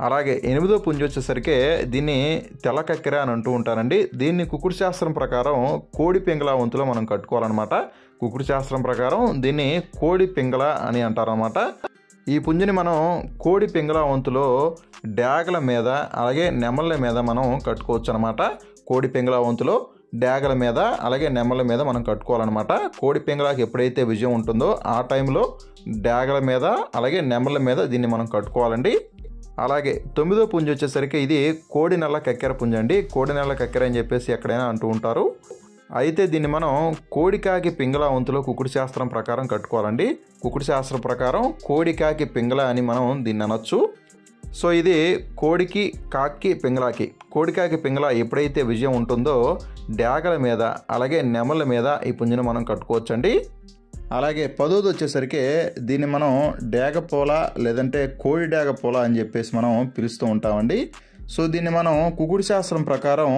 అలాగే 8వ పుంజు వచ్చేసరికి దీన్ని తెల్ల కక్కెర అని అంటూ ఉంటారండి. దీన్ని కుకుడు శాస్త్రం ప్రకారం కోడి పింగళ వంతులో మనం కట్టుకోవాలన్నమాట. కుకుడు శాస్త్రం ప్రకారం దీన్ని కోడి పింగళ అని అంటారన్నమాట. ఈ పుంజుని మనం కోడి పింగళ వంతులో డాగల మీద అలాగే నెమళ్ళ మీద మనం కట్టుకోవచ్చు అనమాట. కోడి పింగళ వంతులో డాగల మీద అలాగే నెమళ్ళ మీద మనం కట్టుకోవాలన్నమాట. కోడి పింగళకి ఎప్పుడైతే విజయం ఉంటుందో ఆ టైంలో డాగల మీద అలాగే నెమళ్ళ మీద దీన్ని మనం కట్టుకోవాలండి. అలాగే 9వ పుంజు వచ్చేసరికి ఇది కోడి నల్ల కక్కెర పుంజు అండి. కోడి నల్ల కక్కెర అని చెప్పేసి ఎక్కడైనా అంటూ ఉంటారు. అయితే దీన్ని మనం కోడికాకి పింగళ వంతులో కుకుడు శాస్త్రం ప్రకారం కట్టుకోవాలండి. కుకుడు శాస్త్రం ప్రకారం కోడికాకి పింగళ అని మనం దీన్ని అనొచ్చు. సో ఇది కోడికి కాకి పింగళకి కోడికాకి పింగళ ఎప్పుడైతే విజయం ఉంటుందో డాగల మీద అలాగే నెమళ్ళ మీద ఈ పుంజుని మనం కట్టుకోవచ్చండి. అలాగే 10వది వచ్చేసరికి దీన్ని మనం డాగపోల లేదంటే కోడి డాగపోల అని చెప్పేసి మనం పిలుస్తూ ఉంటామండి. సో దీన్ని మనం కుకుడు శాస్త్రం ప్రకారం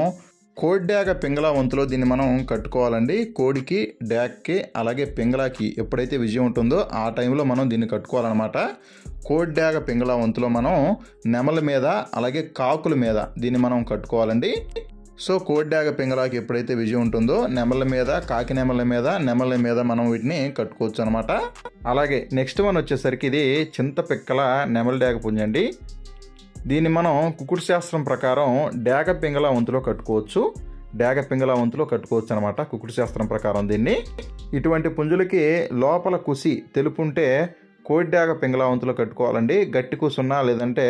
కోడి డాగ పింగళ వంతులో దీన్ని మనం కట్టుకోవాలండి. కోడికి డాగ్కి అలాగే పింగళకి ఎప్పుడైతే విజయం ఉంటుందో ఆ టైంలో మనం దీన్ని కట్టుకోవాలన్నమాట. కోడి డాగ పింగళ వంతులో మనం నెమల మీద అలాగే కాకుల మీద దీన్ని మనం కట్టుకోవాలండి. సో కోడి డాగ పింగళకి ఎప్పుడైతే విజయం ఉంటుందో నెమళ్ళ మీద కాకి నెమళ్ళ మీద మనం వీటిని కట్టుకోవచ్చు అనమాట. అలాగే నెక్స్ట్ వన్ వచ్చేసరికి ఇది చింతపిక్కల నెమలి డాగ పుంజు అండి. దీన్ని మనం కుకుడు శాస్త్రం ప్రకారం డాగ పింగళ వంతులో కట్టుకోవచ్చు. డాగ పింగళ వంతులో కట్టుకోవచ్చు అనమాట కుకుడు శాస్త్రం ప్రకారం దీన్ని. ఇటువంటి పుంజులకి లోపల కుసి తెలుపుంటే కోడి డాగ పింగళ వంతులో కట్టుకోవాలండి. గట్టి కుసున్నా లేదంటే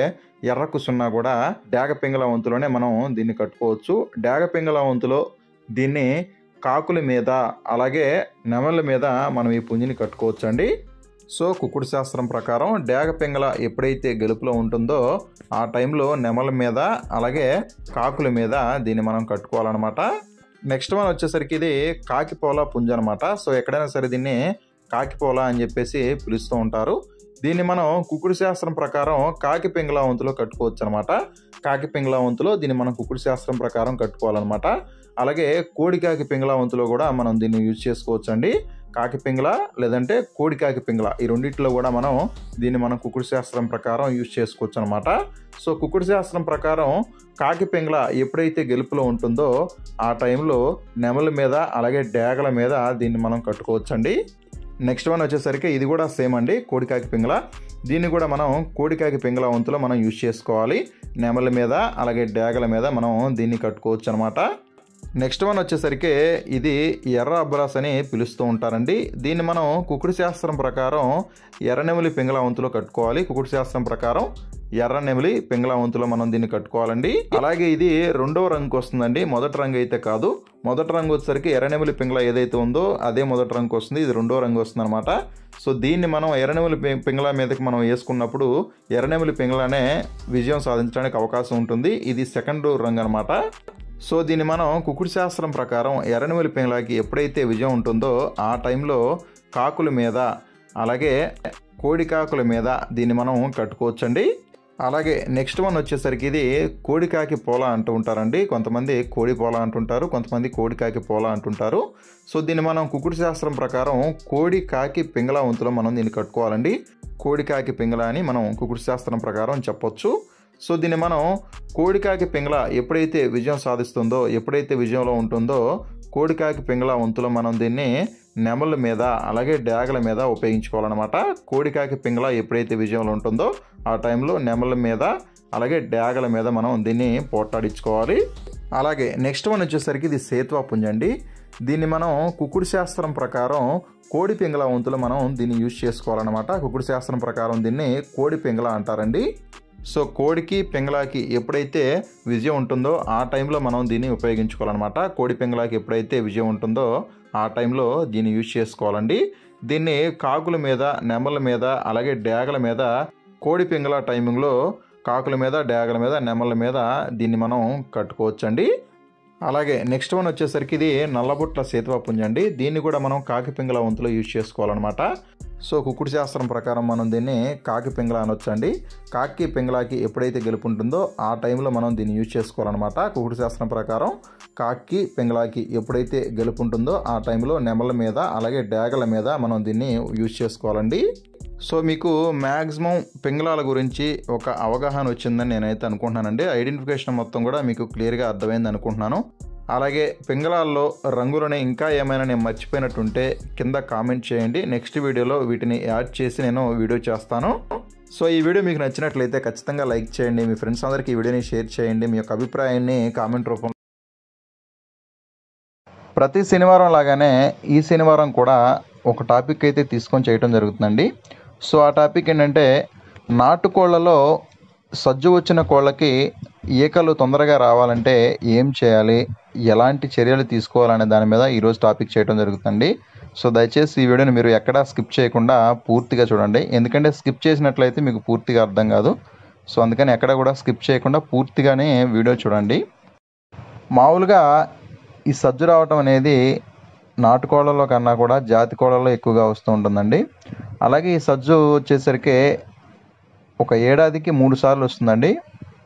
ఎర్ర కుసున్నా కూడా డాగ పింగళ వంతులోనే మనం దీన్ని కట్టుకోవచ్చు. డాగ పింగళ వంతులో దీన్ని కాకుల మీద అలాగే నెమళ్ళ మీద మనం ఈ పుంజుని కట్టుకోవచ్చు అండి. సో కుకుడు శాస్త్రం ప్రకారం డాగ పింగళ ఎప్పుడైతే గెలుపులో ఉంటుందో ఆ టైంలో నెమళ్ళ మీద అలాగే కాకుల మీద దీన్ని మనం కట్టుకోవాలన్నమాట. నెక్స్ట్ వన్ వచ్చేసరికి ఇది కాకిపోల పుంజు అనమాట. సో ఎక్కడైనా సరే దీన్ని కాకిపోల అని చెప్పేసి పిలుస్తూ ఉంటారు. దీన్ని మనం కుకుడు శాస్త్రం ప్రకారం కాకి పింగళ వంతులో కట్టుకోవచ్చు అనమాట. కాకి పింగళ వంతులో దీన్ని మనం కుకుడు శాస్త్రం ప్రకారం కట్టుకోవాలన్నమాట. అలాగే కోడికాకి పింగళ వంతులో కూడా మనం దీన్ని యూజ్ చేసుకోవచ్చు అండి. కాకి పింగళ లేదంటే కోడికాకి పింగళ ఈ రెండింటిలో కూడా దీన్ని మనం కుకుడు శాస్త్రం ప్రకారం యూజ్ చేసుకోవచ్చు అనమాట. సో కుకుడు శాస్త్రం ప్రకారం కాకి పింగళ ఎప్పుడైతే గెలుపులో ఉంటుందో ఆ టైంలో నెమల మీద అలాగే డాగల మీద దీన్ని మనం కట్టుకోవచ్చు అండి. నెక్స్ట్ వన్ వచ్చేసరికి ఇది కూడా సేమ్ అండి, కోడికాకి పింగళ. దీన్ని కూడా మనం కోడికాకి పింగళ వంతులో మనం యూజ్ చేసుకోవాలి. నెమల మీద అలాగే డాగల మీద మనం దీన్ని కట్టుకోవచ్చు అనమాట. నెక్స్ట్ వన్ వచ్చేసరికి ఇది ఎర్ర అబ్రాస్ అని పిలుస్తూ ఉంటారండి. దీన్ని మనం కుకుడు శాస్త్రం ప్రకారం ఎర్రనెమిలి పింగళ వంతులో కట్టుకోవాలి. కుకుడు శాస్త్రం ప్రకారం ఎర్రనెమిలి పింగళ వంతులో మనం దీన్ని కట్టుకోవాలండి. అలాగే ఇది రెండవ రంగుకి వస్తుందండి, మొదటి రంగు అయితే కాదు. మొదటి రంగు వచ్చేసరికి ఎర్రనెమిలి పింగళ ఏదైతే ఉందో అదే మొదటి రంగు వస్తుంది, ఇది రెండో రంగు వస్తుంది అనమాట. సో దీన్ని మనం ఎర్రనెమిలి పింగళ మీదకి మనం వేసుకున్నప్పుడు ఎర్రనెమిలి పింగళనే విజయం సాధించడానికి అవకాశం ఉంటుంది. ఇది సెకండ్ రంగు అనమాట. సో దీన్ని మనం కుకుడు శాస్త్రం ప్రకారం ఎర్రనెమిలి పింగళకి ఎప్పుడైతే విజయం ఉంటుందో ఆ టైంలో కాకుల మీద అలాగే కోడి కాకుల మీద దీన్ని మనం కట్టుకోవచ్చండి. అలాగే నెక్స్ట్ వన్ వచ్చేసరికి ఇది కోడికాకి పోల అంటూ ఉంటారండి. కొంతమంది కోడి పోల అంటుంటారు, కొంతమంది కోడికాకి పోల అంటుంటారు. సో దీన్ని మనం కుకుడు శాస్త్రం ప్రకారం కోడి కాకి పింగళ వంతులో మనం దీన్ని కట్టుకోవాలండి. కోడికాకి పింగళ అని మనం కుకుడు శాస్త్రం ప్రకారం చెప్పొచ్చు. సో దీన్ని మనం కోడికాకి పింగళ ఎప్పుడైతే విజయం సాధిస్తుందో, ఎప్పుడైతే విజయంలో ఉంటుందో కోడికాకి పింగళ వంతులో మనం దీన్ని నెమళ్ళ మీద అలాగే డ్యాగల మీద ఉపయోగించుకోవాలన్నమాట. కోడికాకి పింగళ ఎప్పుడైతే విజయంలో ఉంటుందో ఆ టైంలో నెమళ్ళ మీద అలాగే డ్యాగల మీద మనం దీన్ని పోట్లాడించుకోవాలి. అలాగే నెక్స్ట్ వన్ వచ్చేసరికి ఇది సేత్వా పుంజ అండి. దీన్ని మనం కుకుడు శాస్త్రం ప్రకారం కోడి పింగళ వంతులో మనం దీన్ని యూజ్ చేసుకోవాలన్నమాట. కుకుడు శాస్త్రం ప్రకారం దీన్ని కోడి పింగళ అంటారండి. సో కోడికి పింగళాకి ఎప్పుడైతే విజయం ఉంటుందో ఆ టైంలో మనం దీన్ని ఉపయోగించుకోవాలన్నమాట. కోడి పింగళాకి ఎప్పుడైతే విజయం ఉంటుందో ఆ టైంలో దీన్ని యూజ్ చేసుకోవాలండి. దీన్ని కాకుల మీద నెమళ్ళ మీద అలాగే డ్యాగల మీద కోడి పింగళ టైమింగ్లో కాకుల మీద డ్యాగల మీద నెమళ్ళ మీద దీన్ని మనం కట్టుకోవచ్చండి. అలాగే నెక్స్ట్ వన్ వచ్చేసరికి ఇది నల్లబుట్ల సేతువా పుంజ అండి. దీన్ని కూడా మనం కాకి పింగళ వంతులో యూజ్ చేసుకోవాలన్నమాట. సో కుకుడు శాస్త్రం ప్రకారం మనం దీన్ని కాకి పింగళ అనొచ్చండి. కాకి పింగళాకి ఎప్పుడైతే గెలుపు ఉంటుందో ఆ టైంలో మనం దీన్ని యూజ్ చేసుకోవాలన్నమాట. కుకుడు శాస్త్రం ప్రకారం కాకి పింగళాకి ఎప్పుడైతే గెలుపు ఉంటుందో ఆ టైంలో నెమళ్ళ మీద అలాగే డ్యాగల మీద మనం దీన్ని యూజ్ చేసుకోవాలండి. సో మీకు మ్యాక్సిమం పింగళాల గురించి ఒక అవగాహన వచ్చిందని నేనైతే అనుకుంటున్నానండి. ఐడెంటిఫికేషన్ మొత్తం కూడా మీకు క్లియర్గా అర్థమైంది అనుకుంటున్నాను. అలాగే పింగళాల్లో రంగులని ఇంకా ఏమైనా నేను మర్చిపోయినట్టుంటే కింద కామెంట్ చేయండి. నెక్స్ట్ వీడియోలో వీటిని యాడ్ చేసి నేను వీడియో చేస్తాను. సో ఈ వీడియో మీకు నచ్చినట్లయితే ఖచ్చితంగా లైక్ చేయండి. మీ ఫ్రెండ్స్ అందరికీ ఈ వీడియోని షేర్ చేయండి. మీ యొక్క అభిప్రాయాన్ని కామెంట్ రూపంలో. ప్రతి శనివారం లాగానే ఈ శనివారం కూడా ఒక టాపిక్ అయితే తీసుకొని చేయడం జరుగుతుందండి. సో ఆ టాపిక్ ఏంటంటే నాటుకోళ్లలో సజ్జు వచ్చిన కోళ్ళకి ఈకలు తొందరగా రావాలంటే ఏం చేయాలి, ఎలాంటి చర్యలు తీసుకోవాలనే దాని మీద ఈరోజు టాపిక్ చేయడం జరుగుతుంది. సో దయచేసి ఈ వీడియోని మీరు ఎక్కడా స్కిప్ చేయకుండా పూర్తిగా చూడండి. ఎందుకంటే స్కిప్ చేసినట్లయితే మీకు పూర్తిగా అర్థం కాదు. సో అందుకని ఎక్కడ కూడా స్కిప్ చేయకుండా పూర్తిగానే వీడియో చూడండి. మామూలుగా ఈ సజ్జు రావటం అనేది నాటుకోళ్లలో కన్నా కూడా జాతి కోళ్లలో ఎక్కువగా వస్తూ ఉంటుందండి. అలాగే ఈ సజ్జు వచ్చేసరికి ఒక ఏడాదికి 3 సార్లు వస్తుందండి.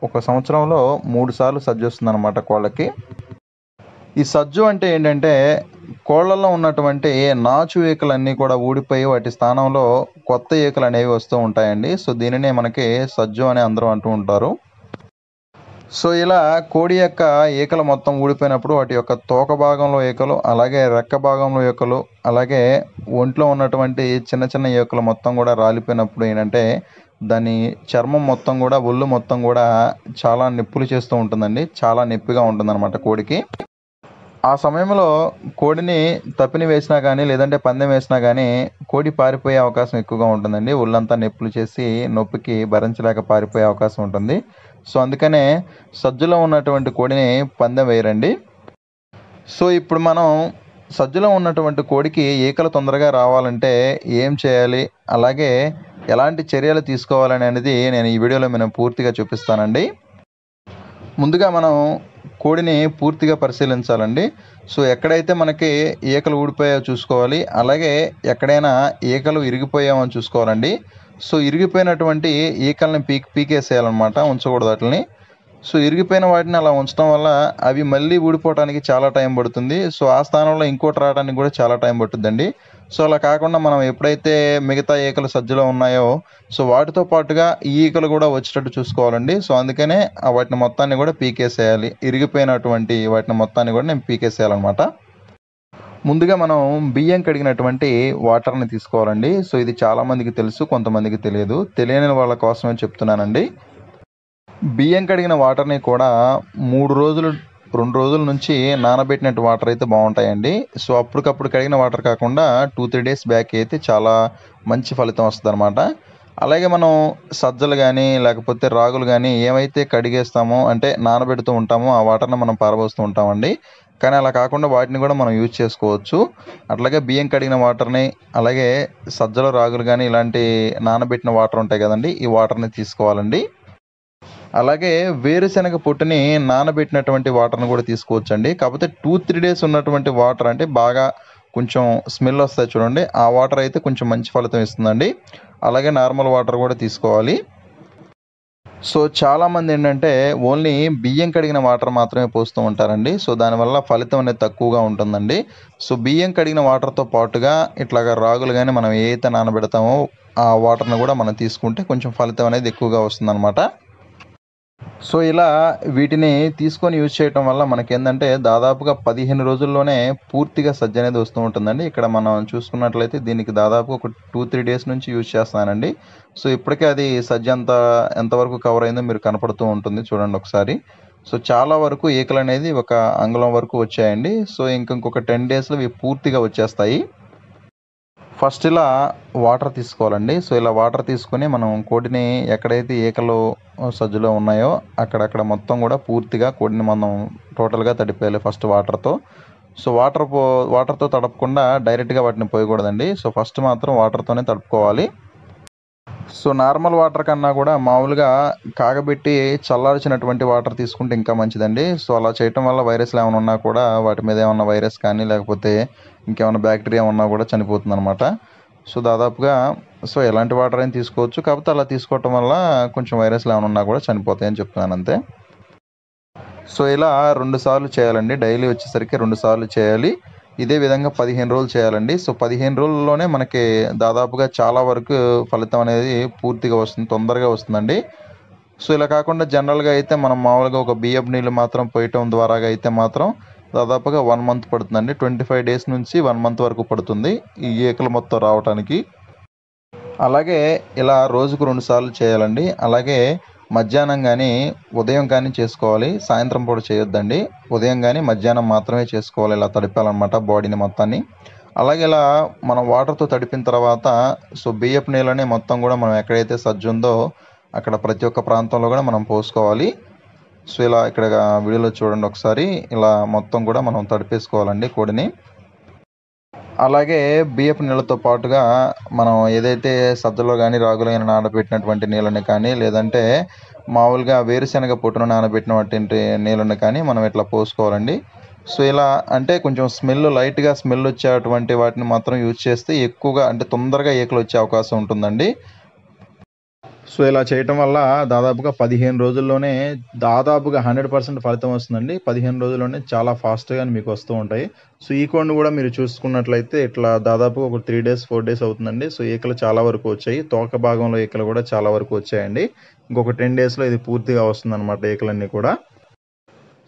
ఒక సంవత్సరంలో 3 సార్లు సజ్జు వస్తుందన్నమాట కోళ్ళకి. ఈ సజ్జు అంటే ఏంటంటే కోళ్లలో ఉన్నటువంటి నాచు ఈకలన్నీ కూడా ఊడిపోయి వాటి స్థానంలో కొత్త ఈకలు అనేవి వస్తూ ఉంటాయండి. సో దీనినే మనకి సజ్జు అని అందరూ అంటూ ఉంటారు. సో ఇలా కోడి యొక్క ఈకలు మొత్తం ఊడిపోయినప్పుడు వాటి యొక్క తోక భాగంలో ఈకలు అలాగే రెక్క భాగంలో ఈకలు అలాగే ఒంట్లో ఉన్నటువంటి చిన్న చిన్న ఈకలు మొత్తం కూడా రాలిపోయినప్పుడు ఏంటంటే దాని చర్మం మొత్తం కూడా ఒళ్ళు మొత్తం కూడా చాలా నొప్పులు చేస్తూ ఉంటుందండి. చాలా నొప్పిగా ఉంటుందన్నమాట కోడికి. ఆ సమయంలో కోడిని తప్పిని వేసినా కానీ లేదంటే పందెం వేసినా కానీ కోడి పారిపోయే అవకాశం ఎక్కువగా ఉంటుందండి. ఒళ్ళంతా నొప్పులు చేసి నొప్పికి భరించలేక పారిపోయే అవకాశం ఉంటుంది. సో అందుకనే సజ్జులో ఉన్నటువంటి కోడిని పందెం వేయరండి. సో ఇప్పుడు మనం సజ్జులో ఉన్నటువంటి కోడికి ఈకలు తొందరగా రావాలంటే ఏం చేయాలి, అలాగే ఎలాంటి చర్యలు తీసుకోవాలని అనేది నేను ఈ వీడియోలో మనం పూర్తిగా చూపిస్తానండి. ముందుగా మనం కోడిని పూర్తిగా పరిశీలించాలండి. సో ఎక్కడైతే మనకి ఈకలు ఊడిపోయాయో చూసుకోవాలి, అలాగే ఎక్కడైనా ఈకలు ఇరిగిపోయామో చూసుకోవాలండి. సో ఇరిగిపోయినటువంటి ఈకల్ని పీకేసేయాలన్నమాట, ఉంచకూడదు వాటిని. సో ఇరిగిపోయిన వాటిని అలా ఉంచడం వల్ల అవి మళ్ళీ ఊడిపోవడానికి చాలా టైం పడుతుంది. సో ఆ స్థానంలో ఇంకోటి రావడానికి కూడా చాలా టైం పడుతుందండి. సో అలా కాకుండా మనం ఎప్పుడైతే మిగతా ఈకలు సజ్జలో ఉన్నాయో సో వాటితో పాటుగా ఈ ఈకలు కూడా వచ్చేటట్టు చూసుకోవాలండి. సో అందుకనే వాటిని మొత్తాన్ని కూడా పీకేసేయాలి. ఇరిగిపోయినటువంటి వాటిని మొత్తాన్ని కూడా నేను పీకేసేయాలన్నమాట. ముందుగా మనం బియ్యం కడిగినటువంటి వాటర్ని తీసుకోవాలండి. సో ఇది చాలామందికి తెలుసు, కొంతమందికి తెలియదు. తెలియని వాళ్ళ కోసమే చెప్తున్నానండి. బియ్యం కడిగిన వాటర్ని కూడా 3 రోజులు 2 రోజుల నుంచి నానబెట్టినట్టు వాటర్ అయితే బాగుంటాయండి. సో అప్పటికప్పుడు కడిగిన వాటర్ కాకుండా 2-3 డేస్ బ్యాక్ అయితే చాలా మంచి ఫలితం వస్తుందన్నమాట. అలాగే మనం సజ్జలు కానీ లేకపోతే రాగులు కానీ ఏమైతే కడిగేస్తామో అంటే నానబెడుతూ ఉంటామో ఆ వాటర్ని మనం పారబోస్తూ ఉంటామండి. కానీ అలా కాకుండా వాటిని కూడా మనం యూజ్ చేసుకోవచ్చు. అట్లాగే బియ్యం కడిగిన వాటర్ని అలాగే సజ్జలు రాగులు కానీ ఇలాంటి నానబెట్టిన వాటర్ ఉంటాయి కదండి, ఈ వాటర్ని తీసుకోవాలండి. అలాగే వేరుశనగ పొట్టుని నానబెట్టినటువంటి వాటర్ని కూడా తీసుకోవచ్చండి. కాకపోతే 2-3 డేస్ ఉన్నటువంటి వాటర్ అంటే బాగా కొంచెం స్మెల్ వస్తాయి చూడండి, ఆ వాటర్ అయితే కొంచెం మంచి ఫలితం ఇస్తుందండి. అలాగే నార్మల్ వాటర్ కూడా తీసుకోవాలి. సో చాలామంది ఏంటంటే ఓన్లీ బియ్యం కడిగిన వాటర్ మాత్రమే పోస్తూ ఉంటారండి. సో దానివల్ల ఫలితం అనేది తక్కువగా ఉంటుందండి. సో బియ్యం కడిగిన వాటర్తో పాటుగా ఇట్లాగా రాగులు కానీ మనం ఏ అయితే నానబెడతామో ఆ వాటర్ని కూడా మనం తీసుకుంటే కొంచెం ఫలితం అనేది ఎక్కువగా వస్తుందన్నమాట. సో ఇలా వీటిని తీసుకొని యూజ్ చేయటం వల్ల మనకేంటంటే దాదాపుగా 15 రోజుల్లోనే పూర్తిగా సజ్జ అనేది వస్తూ ఉంటుందండి. ఇక్కడ మనం చూసుకున్నట్లయితే దీనికి దాదాపు ఒక 2-3 డేస్ నుంచి యూజ్ చేస్తానండి. సో ఇప్పటికే అది సజ్జ ఎంతవరకు కవర్ అయిందో మీరు కనపడుతూ ఉంటుంది చూడండి ఒకసారి. సో చాలా వరకు ఈకలు అనేది ఒక అంగుళం వరకు వచ్చాయండి. సో ఇంకొక 10 డేస్లో ఇవి పూర్తిగా వచ్చేస్తాయి. ఫస్ట్ ఇలా వాటర్ తీసుకోవాలండి. సో ఇలా వాటర్ తీసుకొని మనం కోడిని ఎక్కడైతే ఈకలు సజ్జలో ఉన్నాయో అక్కడక్కడ మొత్తం కూడా పూర్తిగా కోడిని మనం టోటల్గా తడిపేయాలి ఫస్ట్ వాటర్తో. సో వాటర్తో తడపకుండా డైరెక్ట్గా వాటిని పోయకూడదండి. సో ఫస్ట్ మాత్రం వాటర్తోనే తడుపుకోవాలి. సో నార్మల్ వాటర్ కన్నా కూడా మామూలుగా కాగబెట్టి చల్లార్చినటువంటి వాటర్ తీసుకుంటే ఇంకా మంచిదండి. సో అలా చేయటం వల్ల వైరస్లు ఏమైనా ఉన్నా కూడా వాటి మీద ఏమన్నా వైరస్ కానీ లేకపోతే ఇంకేమైనా బ్యాక్టీరియా ఉన్నా కూడా చనిపోతుంది అనమాట. సో దాదాపుగా ఎలాంటి వాటర్ అయినా తీసుకోవచ్చు. కాకపోతే అలా తీసుకోవటం వల్ల కొంచెం వైరస్లు ఏమైనా ఉన్నా కూడా చనిపోతాయని చెప్తున్నాను అంతే. సో ఇలా 2 సార్లు చేయాలండి. డైలీ వచ్చేసరికి 2 సార్లు చేయాలి. ఇదే విధంగా 15 రోజులు చేయాలండి. సో 15 రోజుల్లోనే మనకి దాదాపుగా చాలా వరకు ఫలితం అనేది పూర్తిగా వస్తుంది, తొందరగా వస్తుందండి. సో ఇలా కాకుండా జనరల్గా అయితే మనం మామూలుగా ఒక బియ్యపు నీళ్ళు మాత్రం పోయటం ద్వారా అయితే మాత్రం దాదాపుగా 1 మంత్ పడుతుందండి. 25 డేస్ నుంచి 1 మంత్ వరకు పడుతుంది ఈ ఈకలు మొత్తం రావడానికి. అలాగే ఇలా రోజుకు 2 సార్లు చేయాలండి. అలాగే మధ్యాహ్నం కానీ ఉదయం కానీ చేసుకోవాలి, సాయంత్రం పూట చేయొద్దండి. ఉదయం కానీ మధ్యాహ్నం మాత్రమే చేసుకోవాలి. ఇలా తడిపాలన్నమాట బాడీని మొత్తాన్ని. అలాగే ఇలా మనం వాటర్తో తడిపిన తర్వాత బియ్యపు నీళ్ళని మొత్తం కూడా మనం ఎక్కడైతే సజ్జ ఉందో అక్కడ ప్రతి ఒక్క ప్రాంతంలో కూడా మనం పోసుకోవాలి. సో ఇలా ఇక్కడ వీడియోలో చూడండి ఒకసారి, ఇలా మొత్తం కూడా మనం తడిపేసుకోవాలండి కోడిని. అలాగే బియ్యపు నీళ్ళతో పాటుగా మనం ఏదైతే సజ్జలో కానీ రాగులు కానీ నానబెట్టినటువంటి నీళ్ళని కానీ లేదంటే మామూలుగా వేరుశనగ పొట్టును నానబెట్టినటువంటి నీళ్ళని కానీ మనం ఇట్లా పోసుకోవాలండి. సో ఇలా అంటే కొంచెం లైట్గా స్మెల్ వచ్చేటువంటి వాటిని మాత్రం యూజ్ చేస్తే ఎక్కువగా అంటే తొందరగా ఈకలు వచ్చే అవకాశం ఉంటుందండి. సో ఇలా చేయటం వల్ల దాదాపుగా 15 రోజుల్లోనే దాదాపుగా 100% ఫలితం వస్తుందండి. 15 రోజుల్లోనే చాలా ఫాస్ట్గా మీకు వస్తూ ఉంటాయి. సో ఈ కోడిని కూడా మీరు చూసుకున్నట్లయితే ఇట్లా దాదాపు ఒక 3 డేస్ 4 డేస్ అవుతుందండి. సో ఈకలు చాలా వరకు వచ్చాయి, తోక భాగంలో ఈకలు కూడా చాలా వరకు వచ్చాయండి. ఇంకొక 10 డేస్లో ఇది పూర్తిగా వస్తుందన్నమాట ఈకలన్నీ కూడా.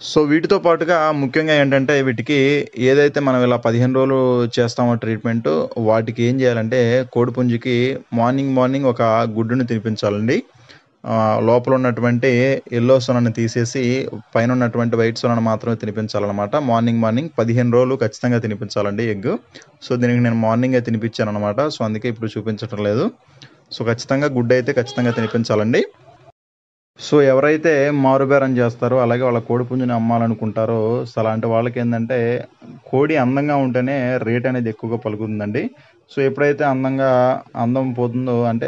సో వీటితో పాటుగా ముఖ్యంగా ఏంటంటే వీటికి ఏదైతే మనం ఇలా 15 రోజులు చేస్తామో ట్రీట్మెంట్, వాటికి ఏం చేయాలంటే కోడిపుంజికి మార్నింగ్ ఒక గుడ్డుని తినిపించాలండి. లోపల ఉన్నటువంటి ఎల్లో సొనని తీసేసి పైన ఉన్నటువంటి వైట్ సొనను మాత్రమే తినిపించాలన్నమాట. మార్నింగ్ 15 రోజులు ఖచ్చితంగా తినిపించాలండి ఎగ్. సో దీనికి నేను మార్నింగే తినిపించాను అనమాట. సో అందుకే ఇప్పుడు చూపించడం లేదు. సో ఖచ్చితంగా గుడ్డు అయితే ఖచ్చితంగా తినిపించాలండి. సో ఎవరైతే మారుబేరం చేస్తారో అలాగే వాళ్ళ కోడిపుంజుని అమ్మాలనుకుంటారో అలాంటి వాళ్ళకి ఏంటంటే కోడి అందంగా ఉంటేనే రేట్ అనేది ఎక్కువగా పలుకుతుందండి. సో ఎప్పుడైతే అందం పోతుందో అంటే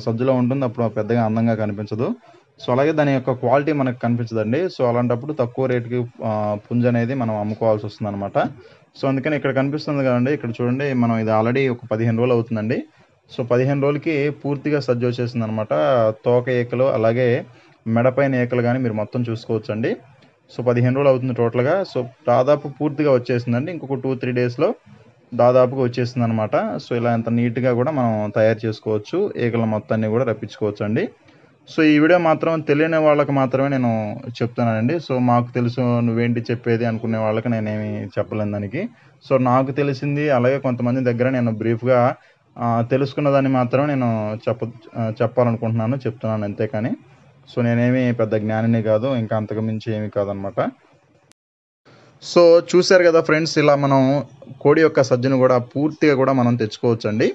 సజ్జలో ఉంటుందో అప్పుడు పెద్దగా అందంగా కనిపించదు. సో అలాగే దాని యొక్క క్వాలిటీ మనకు కనిపించదండి. సో అలాంటప్పుడు తక్కువ రేటుకి పుంజు అనేది మనం అమ్ముకోవాల్సి వస్తుంది అనమాట. సో అందుకని ఇక్కడ కనిపిస్తుంది కదండి, ఇక్కడ చూడండి, మనం ఇది ఆల్రెడీ ఒక 15 రోజులు అవుతుందండి. సో 15 రోజులకి పూర్తిగా సజ్జ వచ్చేసింది అనమాట. తోక ఈకలు అలాగే మెడపైన ఈకలు కానీ మీరు మొత్తం చూసుకోవచ్చండి. సో 15 రోజులు అవుతుంది టోటల్గా. సో దాదాపు పూర్తిగా వచ్చేసిందండి. ఇంకొక 2-3 డేస్లో దాదాపుగా వచ్చేసింది అనమాట. సో ఇలా ఎంత నీట్గా కూడా మనం తయారు చేసుకోవచ్చు, ఈకల మొత్తాన్ని కూడా రప్పించుకోవచ్చు అండి. సో ఈ వీడియో మాత్రం తెలియని వాళ్ళకి మాత్రమే నేను చెప్తున్నానండి. సో మాకు తెలుసు నువ్వేంటి చెప్పేది అనుకునే వాళ్ళకి నేనేమి చెప్పలేను దానికి. సో నాకు తెలిసింది అలాగే కొంతమంది దగ్గర నేను బ్రీఫ్గా తెలుసుకున్న దాన్ని మాత్రమే నేను చెప్తున్నాను అంతేకాని సో నేనేమి పెద్ద జ్ఞానిని కాదు, ఇంకా అంతకు మించి ఏమీ కాదనమాట. సో చూశారు కదా ఫ్రెండ్స్, ఇలా మనం కోడి యొక్క సజ్జను కూడా పూర్తిగా కూడా మనం తెచ్చుకోవచ్చండి.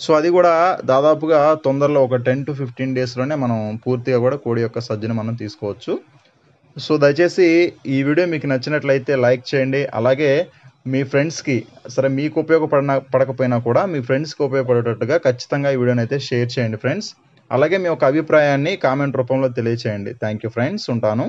సో అది కూడా దాదాపుగా తొందరలో ఒక 10 to 15 డేస్లోనే మనం పూర్తిగా కూడా కోడి యొక్క సజ్జను మనం తీసుకోవచ్చు. సో దయచేసి ఈ వీడియో మీకు నచ్చినట్లయితే లైక్ చేయండి. అలాగే మీ ఫ్రెండ్స్కి, సరే మీకు పడకపోయినా కూడా మీ ఫ్రెండ్స్కి ఉపయోగపడేటట్టుగా ఖచ్చితంగా ఈ వీడియోని అయితే షేర్ చేయండి ఫ్రెండ్స్. అలాగే మీ యొక్క అభిప్రాయాన్ని కామెంట్ రూపంలో తెలియచేయండి. థ్యాంక్ యూ ఫ్రెండ్స్, ఉంటాను.